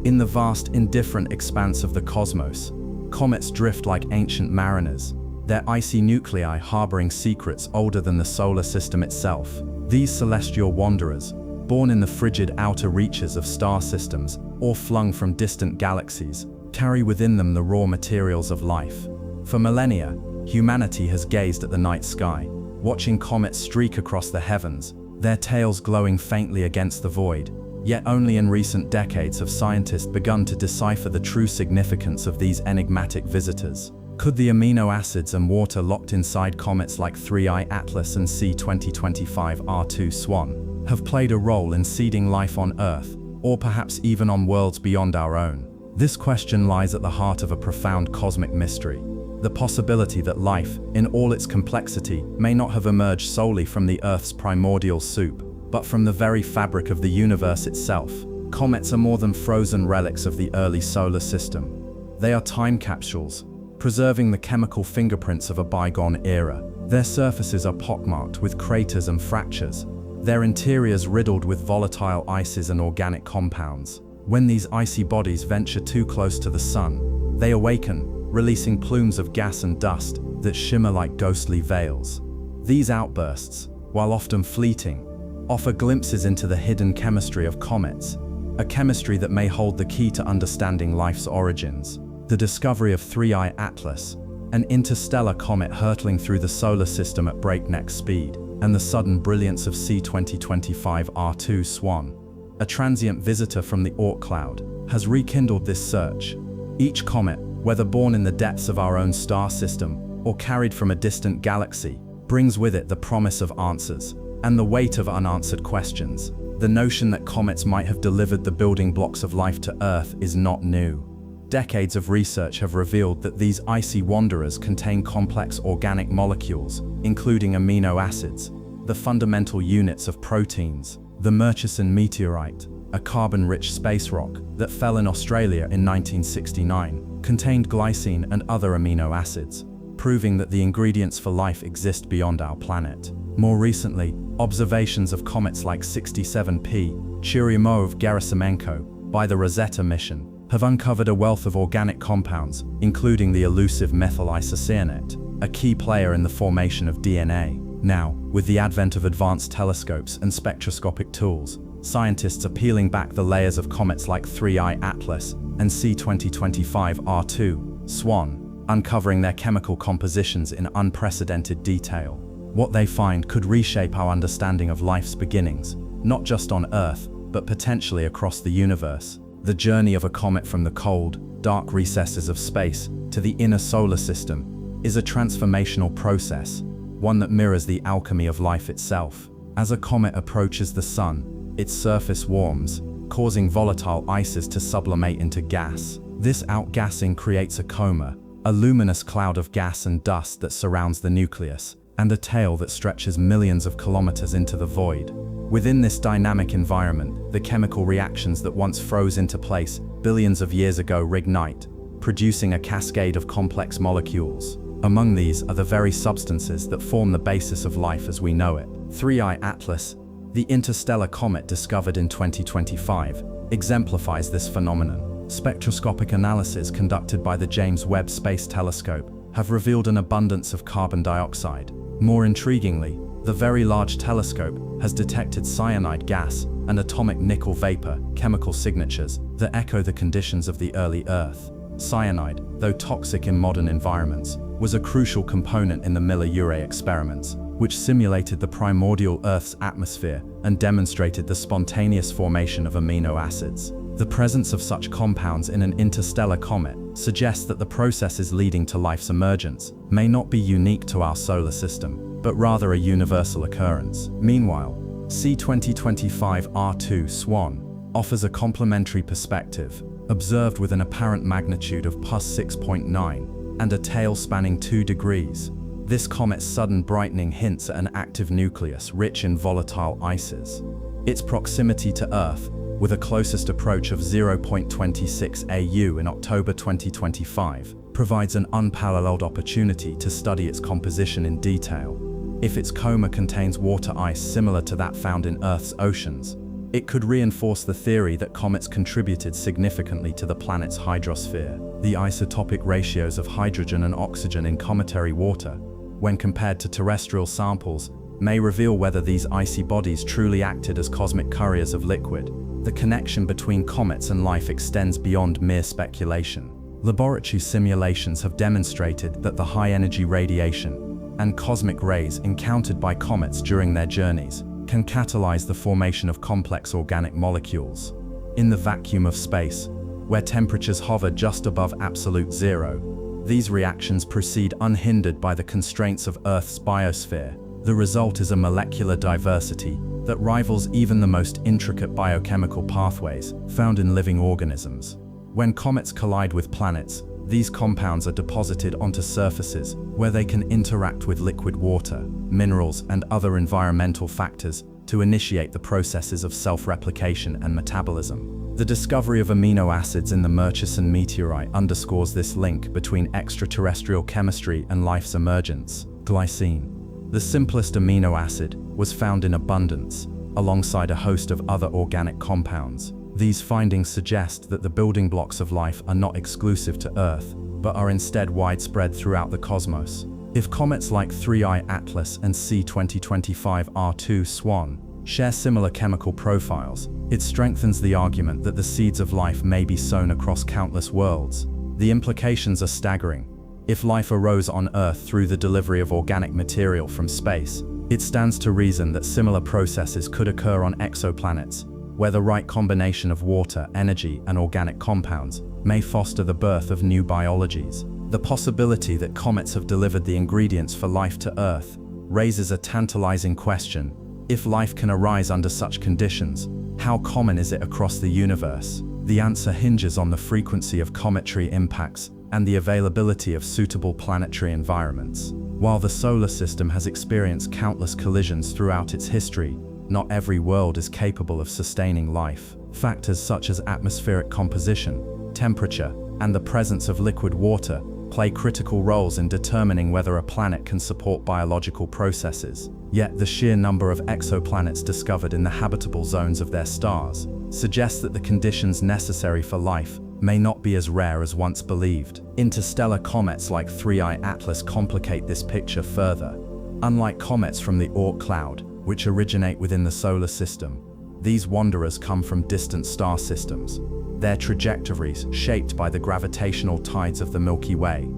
In the vast, indifferent expanse of the cosmos, comets drift like ancient mariners, their icy nuclei harboring secrets older than the solar system itself. These celestial wanderers, born in the frigid outer reaches of star systems or flung from distant galaxies, carry within them the raw materials of life. For millennia, humanity has gazed at the night sky, watching comets streak across the heavens, their tails glowing faintly against the void. Yet only in recent decades have scientists begun to decipher the true significance of these enigmatic visitors. Could the amino acids and water locked inside comets like 3I Atlas and C2025R2 SWAN have played a role in seeding life on Earth, or perhaps even on worlds beyond our own? This question lies at the heart of a profound cosmic mystery. The possibility that life, in all its complexity, may not have emerged solely from the Earth's primordial soup, but from the very fabric of the universe itself. Comets are more than frozen relics of the early solar system. They are time capsules, preserving the chemical fingerprints of a bygone era. Their surfaces are pockmarked with craters and fractures, their interiors riddled with volatile ices and organic compounds. When these icy bodies venture too close to the sun, they awaken, releasing plumes of gas and dust that shimmer like ghostly veils. These outbursts, while often fleeting, offer glimpses into the hidden chemistry of comets, a chemistry that may hold the key to understanding life's origins. The discovery of 3I Atlas, an interstellar comet hurtling through the solar system at breakneck speed, and the sudden brilliance of C2025R2 SWAN, a transient visitor from the Oort cloud, has rekindled this search. Each comet, whether born in the depths of our own star system or carried from a distant galaxy, brings with it the promise of answers and the weight of unanswered questions. The notion that comets might have delivered the building blocks of life to Earth is not new. Decades of research have revealed that these icy wanderers contain complex organic molecules, including amino acids, the fundamental units of proteins. The Murchison meteorite, a carbon-rich space rock that fell in Australia in 1969, contained glycine and other amino acids, proving that the ingredients for life exist beyond our planet. More recently, observations of comets like 67P, Churyumov-Gerasimenko, by the Rosetta mission, have uncovered a wealth of organic compounds, including the elusive methyl isocyanate. a key player in the formation of DNA. Now, with the advent of advanced telescopes and spectroscopic tools, scientists are peeling back the layers of comets like 3I Atlas and C2025R2, SWAN, uncovering their chemical compositions in unprecedented detail. What they find could reshape our understanding of life's beginnings, not just on Earth, but potentially across the universe. The journey of a comet from the cold, dark recesses of space to the inner solar system is a transformational process, one that mirrors the alchemy of life itself. As a comet approaches the sun, its surface warms, causing volatile ices to sublimate into gas. This outgassing creates a coma, a luminous cloud of gas and dust that surrounds the nucleus, and a tail that stretches millions of kilometers into the void. Within this dynamic environment, the chemical reactions that once froze into place billions of years ago reignite, producing a cascade of complex molecules. Among these are the very substances that form the basis of life as we know it. 3I Atlas, the interstellar comet discovered in 2025, exemplifies this phenomenon. Spectroscopic analysis conducted by the James Webb Space Telescope have revealed an abundance of carbon dioxide. More intriguingly, the Very Large Telescope has detected cyanide gas and atomic nickel vapor chemical signatures that echo the conditions of the early Earth. Cyanide, though toxic in modern environments, was a crucial component in the Miller-Urey experiments, which simulated the primordial Earth's atmosphere and demonstrated the spontaneous formation of amino acids. The presence of such compounds in an interstellar comet suggests that the processes leading to life's emergence may not be unique to our solar system, but rather a universal occurrence. Meanwhile, C2025R2 SWAN offers a complementary perspective, observed with an apparent magnitude of +6.9 and a tail spanning 2 degrees. This comet's sudden brightening hints at an active nucleus rich in volatile ices. Its proximity to Earth, with a closest approach of 0.26 AU in October 2025, provides an unparalleled opportunity to study its composition in detail. If its coma contains water ice similar to that found in Earth's oceans, it could reinforce the theory that comets contributed significantly to the planet's hydrosphere. The isotopic ratios of hydrogen and oxygen in cometary water, when compared to terrestrial samples, may reveal whether these icy bodies truly acted as cosmic couriers of liquid. The connection between comets and life extends beyond mere speculation. Laboratory simulations have demonstrated that the high-energy radiation and cosmic rays encountered by comets during their journeys can catalyze the formation of complex organic molecules. In the vacuum of space, where temperatures hover just above absolute zero, these reactions proceed unhindered by the constraints of Earth's biosphere. The result is a molecular diversity that rivals even the most intricate biochemical pathways found in living organisms. When comets collide with planets, these compounds are deposited onto surfaces where they can interact with liquid water, minerals, and other environmental factors to initiate the processes of self-replication and metabolism. The discovery of amino acids in the Murchison meteorite underscores this link between extraterrestrial chemistry and life's emergence. Glycine, the simplest amino acid, was found in abundance, alongside a host of other organic compounds. These findings suggest that the building blocks of life are not exclusive to Earth, but are instead widespread throughout the cosmos. If comets like 3I Atlas and C2025R2 SWAN share similar chemical profiles, it strengthens the argument that the seeds of life may be sown across countless worlds. The implications are staggering. If life arose on Earth through the delivery of organic material from space, it stands to reason that similar processes could occur on exoplanets, where the right combination of water, energy, and organic compounds may foster the birth of new biologies. The possibility that comets have delivered the ingredients for life to Earth raises a tantalizing question. If life can arise under such conditions, how common is it across the universe? The answer hinges on the frequency of cometary impacts and the availability of suitable planetary environments. While the solar system has experienced countless collisions throughout its history, not every world is capable of sustaining life. Factors such as atmospheric composition, temperature, and the presence of liquid water play critical roles in determining whether a planet can support biological processes. Yet the sheer number of exoplanets discovered in the habitable zones of their stars suggests that the conditions necessary for life may not be as rare as once believed. Interstellar comets like 3I Atlas complicate this picture further. Unlike comets from the Oort cloud, which originate within the solar system, these wanderers come from distant star systems, their trajectories shaped by the gravitational tides of the Milky Way.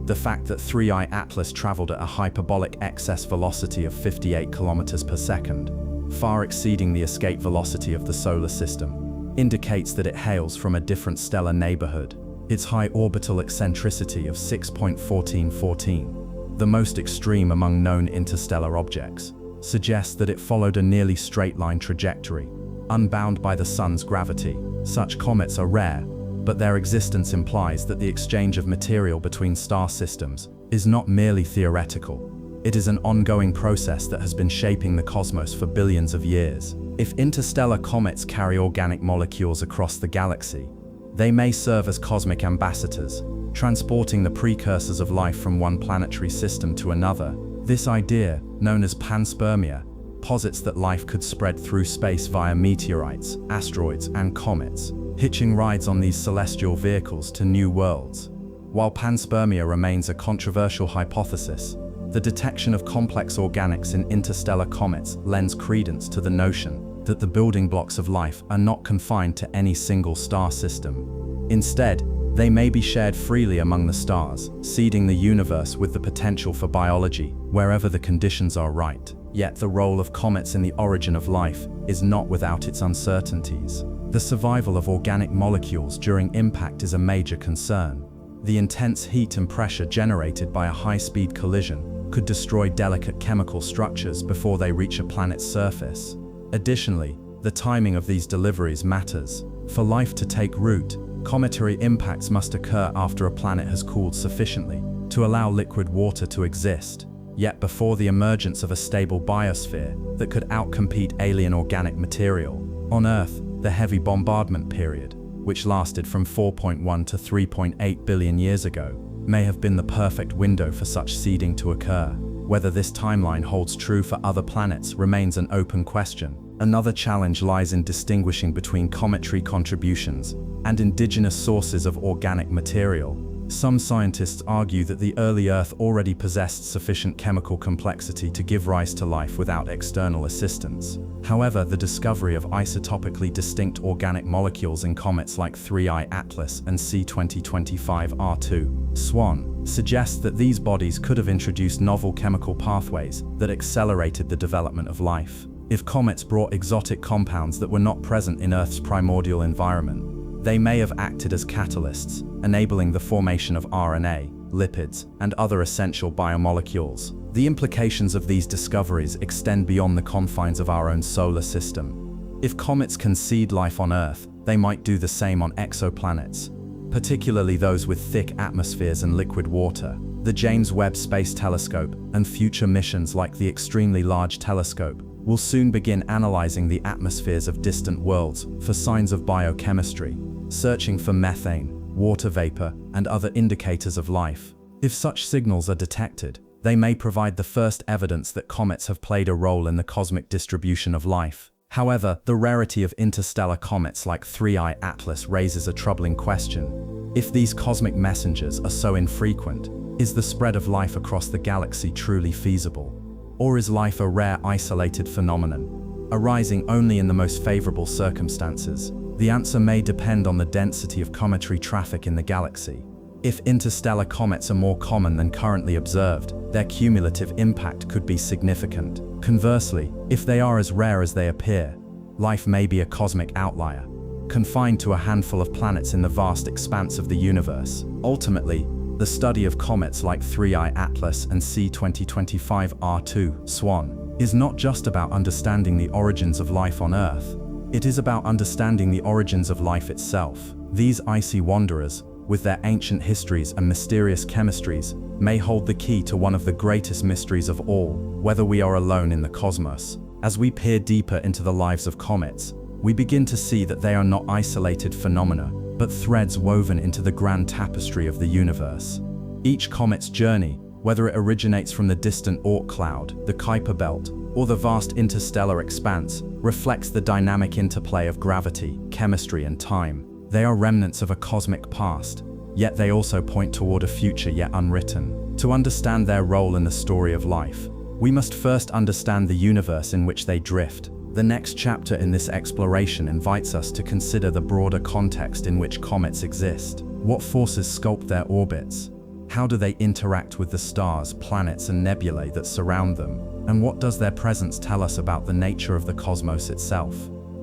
The fact that 3I Atlas traveled at a hyperbolic excess velocity of 58 kilometers per second, far exceeding the escape velocity of the solar system, indicates that it hails from a different stellar neighborhood. Its high orbital eccentricity of 6.1414, the most extreme among known interstellar objects, suggests that it followed a nearly straight-line trajectory, unbound by the sun's gravity. Such comets are rare, but their existence implies that the exchange of material between star systems is not merely theoretical. It is an ongoing process that has been shaping the cosmos for billions of years. If interstellar comets carry organic molecules across the galaxy, they may serve as cosmic ambassadors, transporting the precursors of life from one planetary system to another. This idea, known as panspermia, posits that life could spread through space via meteorites, asteroids, and comets, hitching rides on these celestial vehicles to new worlds. While panspermia remains a controversial hypothesis, the detection of complex organics in interstellar comets lends credence to the notion that the building blocks of life are not confined to any single star system. Instead, they may be shared freely among the stars, seeding the universe with the potential for biology wherever the conditions are right. Yet the role of comets in the origin of life is not without its uncertainties. The survival of organic molecules during impact is a major concern. The intense heat and pressure generated by a high-speed collision could destroy delicate chemical structures before they reach a planet's surface. Additionally, the timing of these deliveries matters. For life to take root, cometary impacts must occur after a planet has cooled sufficiently to allow liquid water to exist, yet before the emergence of a stable biosphere that could outcompete alien organic material. On Earth, the heavy bombardment period, which lasted from 4.1 to 3.8 billion years ago, may have been the perfect window for such seeding to occur. Whether this timeline holds true for other planets remains an open question. Another challenge lies in distinguishing between cometary contributions and indigenous sources of organic material. Some scientists argue that the early Earth already possessed sufficient chemical complexity to give rise to life without external assistance. However, the discovery of isotopically distinct organic molecules in comets like 3I Atlas and C2025R2, SWAN, suggests that these bodies could have introduced novel chemical pathways that accelerated the development of life. If comets brought exotic compounds that were not present in Earth's primordial environment, they may have acted as catalysts, enabling the formation of RNA, lipids, and other essential biomolecules. The implications of these discoveries extend beyond the confines of our own solar system. If comets can seed life on Earth, they might do the same on exoplanets, particularly those with thick atmospheres and liquid water. The James Webb Space Telescope and future missions like the Extremely Large Telescope will soon begin analyzing the atmospheres of distant worlds for signs of biochemistry, searching for methane, water vapor, and other indicators of life. If such signals are detected, they may provide the first evidence that comets have played a role in the cosmic distribution of life. However, the rarity of interstellar comets like 3I Atlas raises a troubling question. If these cosmic messengers are so infrequent, is the spread of life across the galaxy truly feasible? Or is life a rare, isolated phenomenon, arising only in the most favorable circumstances? The answer may depend on the density of cometary traffic in the galaxy. If interstellar comets are more common than currently observed, their cumulative impact could be significant. Conversely, if they are as rare as they appear, life may be a cosmic outlier, confined to a handful of planets in the vast expanse of the universe. Ultimately, the study of comets like 3I Atlas and C2025R2, SWAN, is not just about understanding the origins of life on Earth. It is about understanding the origins of life itself. These icy wanderers, with their ancient histories and mysterious chemistries, may hold the key to one of the greatest mysteries of all, whether we are alone in the cosmos. As we peer deeper into the lives of comets, we begin to see that they are not isolated phenomena, but threads woven into the grand tapestry of the universe. Each comet's journey, whether it originates from the distant Oort cloud, the Kuiper belt, or the vast interstellar expanse, reflects the dynamic interplay of gravity, chemistry, and time. They are remnants of a cosmic past, yet they also point toward a future yet unwritten. To understand their role in the story of life, we must first understand the universe in which they drift. The next chapter in this exploration invites us to consider the broader context in which comets exist. What forces sculpt their orbits? How do they interact with the stars, planets, and nebulae that surround them? And what does their presence tell us about the nature of the cosmos itself?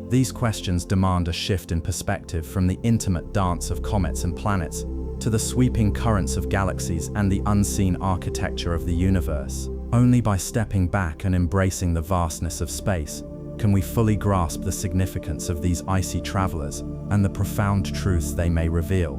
These questions demand a shift in perspective from the intimate dance of comets and planets to the sweeping currents of galaxies and the unseen architecture of the universe. Only by stepping back and embracing the vastness of space can we fully grasp the significance of these icy travelers and the profound truths they may reveal.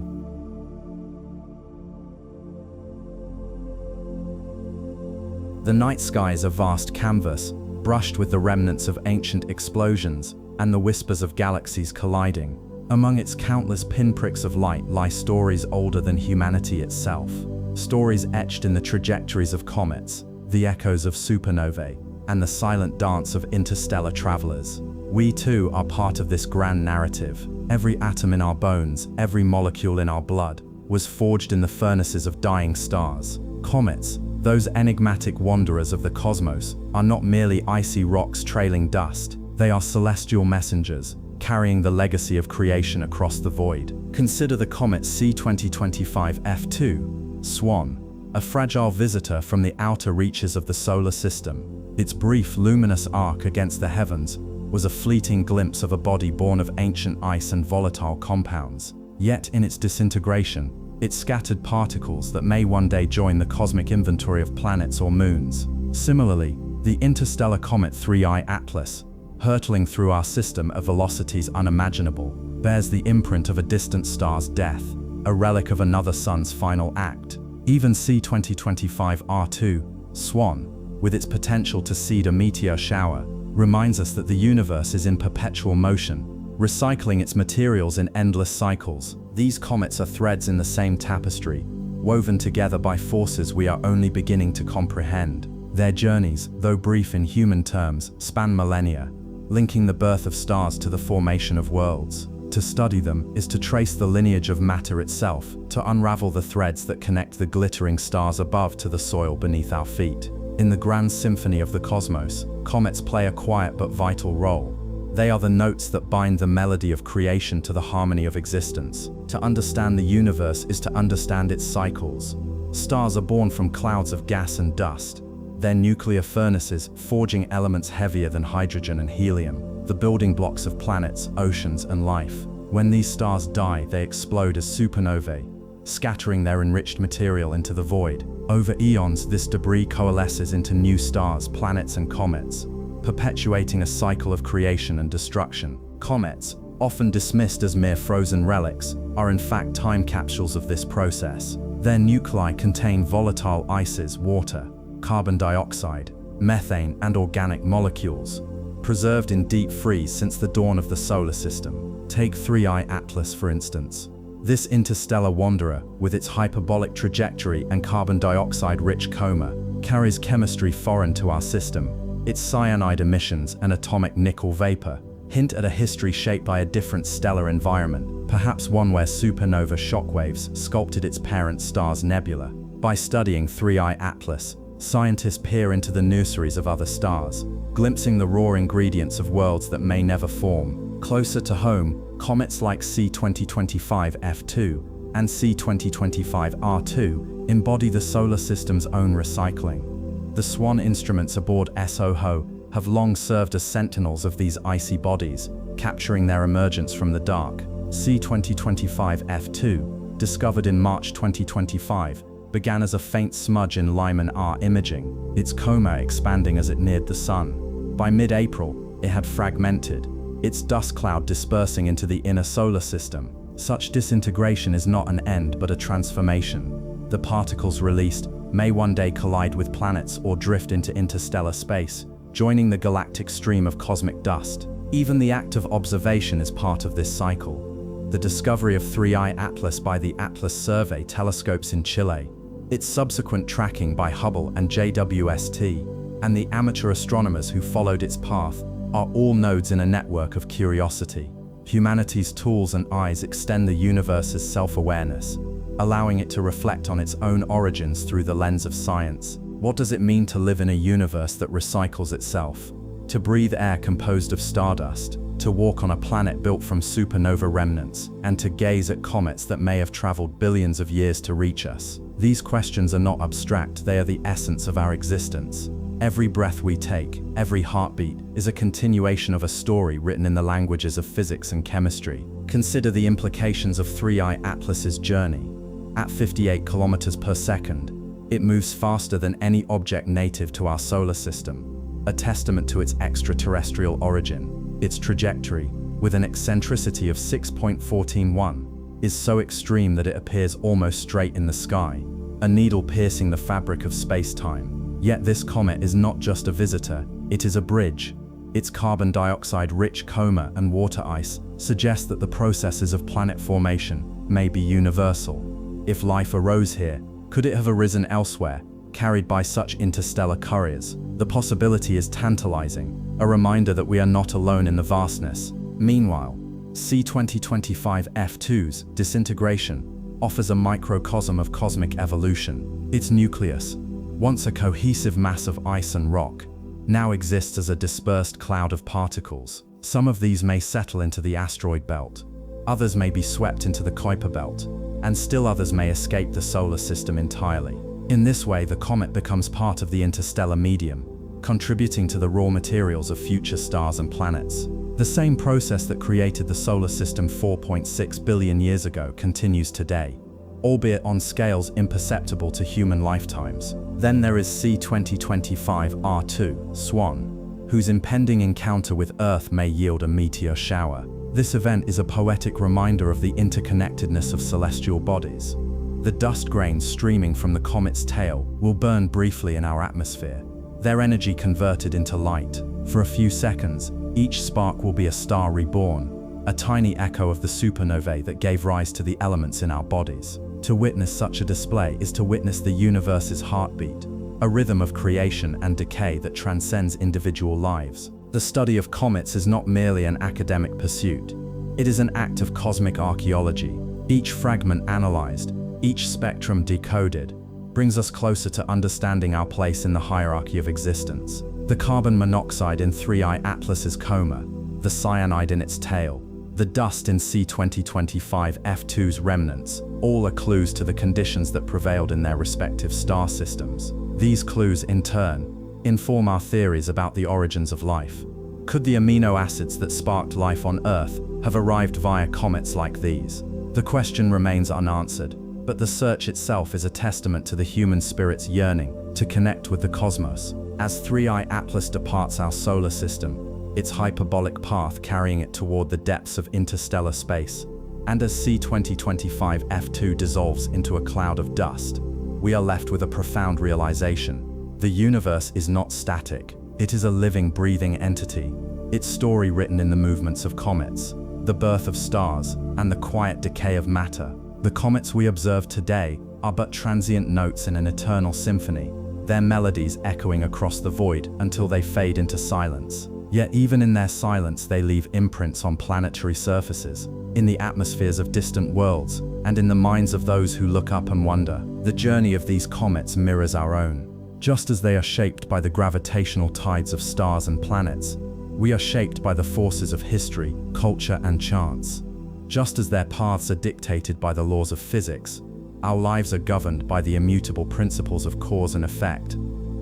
The night sky is a vast canvas, brushed with the remnants of ancient explosions and the whispers of galaxies colliding. Among its countless pinpricks of light lie stories older than humanity itself. Stories etched in the trajectories of comets, the echoes of supernovae, and the silent dance of interstellar travelers. We too are part of this grand narrative. Every atom in our bones, every molecule in our blood, was forged in the furnaces of dying stars. Comets, those enigmatic wanderers of the cosmos, are not merely icy rocks trailing dust. They are celestial messengers, carrying the legacy of creation across the void. Consider the comet C2025 F2, SWAN, a fragile visitor from the outer reaches of the solar system. Its brief, luminous arc against the heavens was a fleeting glimpse of a body born of ancient ice and volatile compounds. Yet in its disintegration, it scattered particles that may one day join the cosmic inventory of planets or moons. Similarly, the interstellar comet 3I Atlas, hurtling through our system at velocities unimaginable, bears the imprint of a distant star's death, a relic of another sun's final act. Even C2025 R2, SWAN, with its potential to seed a meteor shower, reminds us that the universe is in perpetual motion, recycling its materials in endless cycles. These comets are threads in the same tapestry, woven together by forces we are only beginning to comprehend. Their journeys, though brief in human terms, span millennia, linking the birth of stars to the formation of worlds. To study them is to trace the lineage of matter itself, to unravel the threads that connect the glittering stars above to the soil beneath our feet. In the grand symphony of the cosmos, comets play a quiet but vital role. They are the notes that bind the melody of creation to the harmony of existence. To understand the universe is to understand its cycles. Stars are born from clouds of gas and dust, their nuclear furnaces forging elements heavier than hydrogen and helium, the building blocks of planets, oceans, and life. When these stars die, they explode as supernovae, scattering their enriched material into the void. Over eons, this debris coalesces into new stars, planets, and comets, perpetuating a cycle of creation and destruction. Comets, often dismissed as mere frozen relics, are in fact time capsules of this process. Their nuclei contain volatile ices, water, carbon dioxide, methane, and organic molecules, preserved in deep freeze since the dawn of the solar system. Take 3I Atlas for instance. This interstellar wanderer, with its hyperbolic trajectory and carbon dioxide-rich coma, carries chemistry foreign to our system. Its cyanide emissions and atomic nickel vapor hint at a history shaped by a different stellar environment, perhaps one where supernova shockwaves sculpted its parent star's nebula. By studying 3I Atlas, scientists peer into the nurseries of other stars, glimpsing the raw ingredients of worlds that may never form. Closer to home, comets like C2025 F2 and C2025 R2 embody the solar system's own recycling. The SWAN instruments aboard SOHO have long served as sentinels of these icy bodies, capturing their emergence from the dark. C2025 F2, discovered in March 2025, began as a faint smudge in Lyman R imaging, its coma expanding as it neared the sun. By mid-April, it had fragmented, its dust cloud dispersing into the inner solar system. Such disintegration is not an end but a transformation. The particles released may one day collide with planets or drift into interstellar space, joining the galactic stream of cosmic dust. Even the act of observation is part of this cycle. The discovery of 3I Atlas by the Atlas Survey telescopes in Chile, its subsequent tracking by Hubble and JWST, and the amateur astronomers who followed its path are all nodes in a network of curiosity. Humanity's tools and eyes extend the universe's self-awareness, allowing it to reflect on its own origins through the lens of science. What does it mean to live in a universe that recycles itself? To breathe air composed of stardust, to walk on a planet built from supernova remnants, and to gaze at comets that may have traveled billions of years to reach us? These questions are not abstract, they are the essence of our existence. Every breath we take, every heartbeat, is a continuation of a story written in the languages of physics and chemistry. Consider the implications of 3I Atlas's journey. At 58 kilometers per second, it moves faster than any object native to our solar system, a testament to its extraterrestrial origin. Its trajectory, with an eccentricity of 6.141, is so extreme that it appears almost straight in the sky, a needle piercing the fabric of space-time. Yet this comet is not just a visitor, it is a bridge. Its carbon dioxide-rich coma and water ice suggest that the processes of planet formation may be universal. If life arose here, could it have arisen elsewhere, carried by such interstellar couriers? The possibility is tantalizing, a reminder that we are not alone in the vastness. Meanwhile, C2025F2's Disintegration offers a microcosm of cosmic evolution. Its nucleus, once a cohesive mass of ice and rock, now exists as a dispersed cloud of particles. Some of these may settle into the asteroid belt, others may be swept into the Kuiper belt, and still others may escape the solar system entirely. In this way, the comet becomes part of the interstellar medium, contributing to the raw materials of future stars and planets. The same process that created the solar system 4.6 billion years ago continues today, albeit on scales imperceptible to human lifetimes. Then there is C2025R2, SWAN, whose impending encounter with Earth may yield a meteor shower. This event is a poetic reminder of the interconnectedness of celestial bodies. The dust grains streaming from the comet's tail will burn briefly in our atmosphere, their energy converted into light. For a few seconds, each spark will be a star reborn, a tiny echo of the supernovae that gave rise to the elements in our bodies. To witness such a display is to witness the universe's heartbeat, a rhythm of creation and decay that transcends individual lives. The study of comets is not merely an academic pursuit. It is an act of cosmic archaeology. Each fragment analyzed, each spectrum decoded, brings us closer to understanding our place in the hierarchy of existence. The carbon monoxide in 3I Atlas's coma, the cyanide in its tail, the dust in C2025F2's remnants, all are clues to the conditions that prevailed in their respective star systems. These clues, in turn, inform our theories about the origins of life. Could the amino acids that sparked life on Earth have arrived via comets like these? The question remains unanswered, but the search itself is a testament to the human spirit's yearning to connect with the cosmos. As 3I Atlas departs our solar system, its hyperbolic path carrying it toward the depths of interstellar space, and as C2025F2 dissolves into a cloud of dust, we are left with a profound realization. The universe is not static, it is a living, breathing entity, its story written in the movements of comets, the birth of stars, and the quiet decay of matter. The comets we observe today are but transient notes in an eternal symphony, their melodies echoing across the void until they fade into silence. Yet even in their silence they leave imprints on planetary surfaces, in the atmospheres of distant worlds, and in the minds of those who look up and wonder. The journey of these comets mirrors our own. Just as they are shaped by the gravitational tides of stars and planets, we are shaped by the forces of history, culture, and chance. Just as their paths are dictated by the laws of physics, our lives are governed by the immutable principles of cause and effect.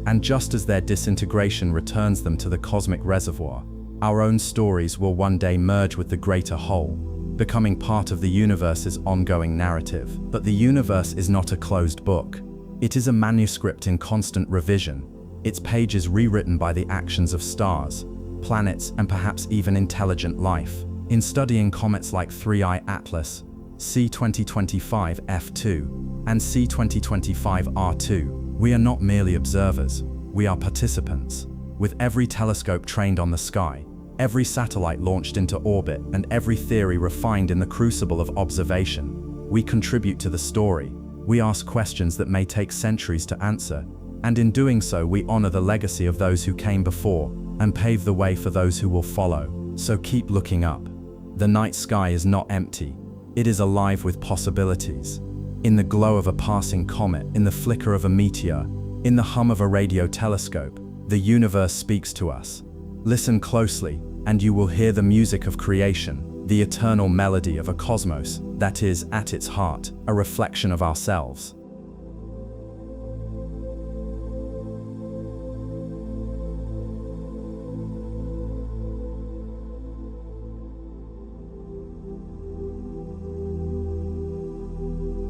And just as their disintegration returns them to the cosmic reservoir, our own stories will one day merge with the greater whole, becoming part of the universe's ongoing narrative. But the universe is not a closed book. It is a manuscript in constant revision, its pages rewritten by the actions of stars, planets, and perhaps even intelligent life. In studying comets like 3I Atlas, C2025F2, and C2025R2, we are not merely observers, we are participants. With every telescope trained on the sky, every satellite launched into orbit, and every theory refined in the crucible of observation, we contribute to the story. We ask questions that may take centuries to answer, and in doing so we honor the legacy of those who came before and pave the way for those who will follow. So keep looking up. The night sky is not empty. It is alive with possibilities. In the glow of a passing comet, in the flicker of a meteor, in the hum of a radio telescope, the universe speaks to us. Listen closely, and you will hear the music of creation, the eternal melody of a cosmos that is, at its heart, a reflection of ourselves.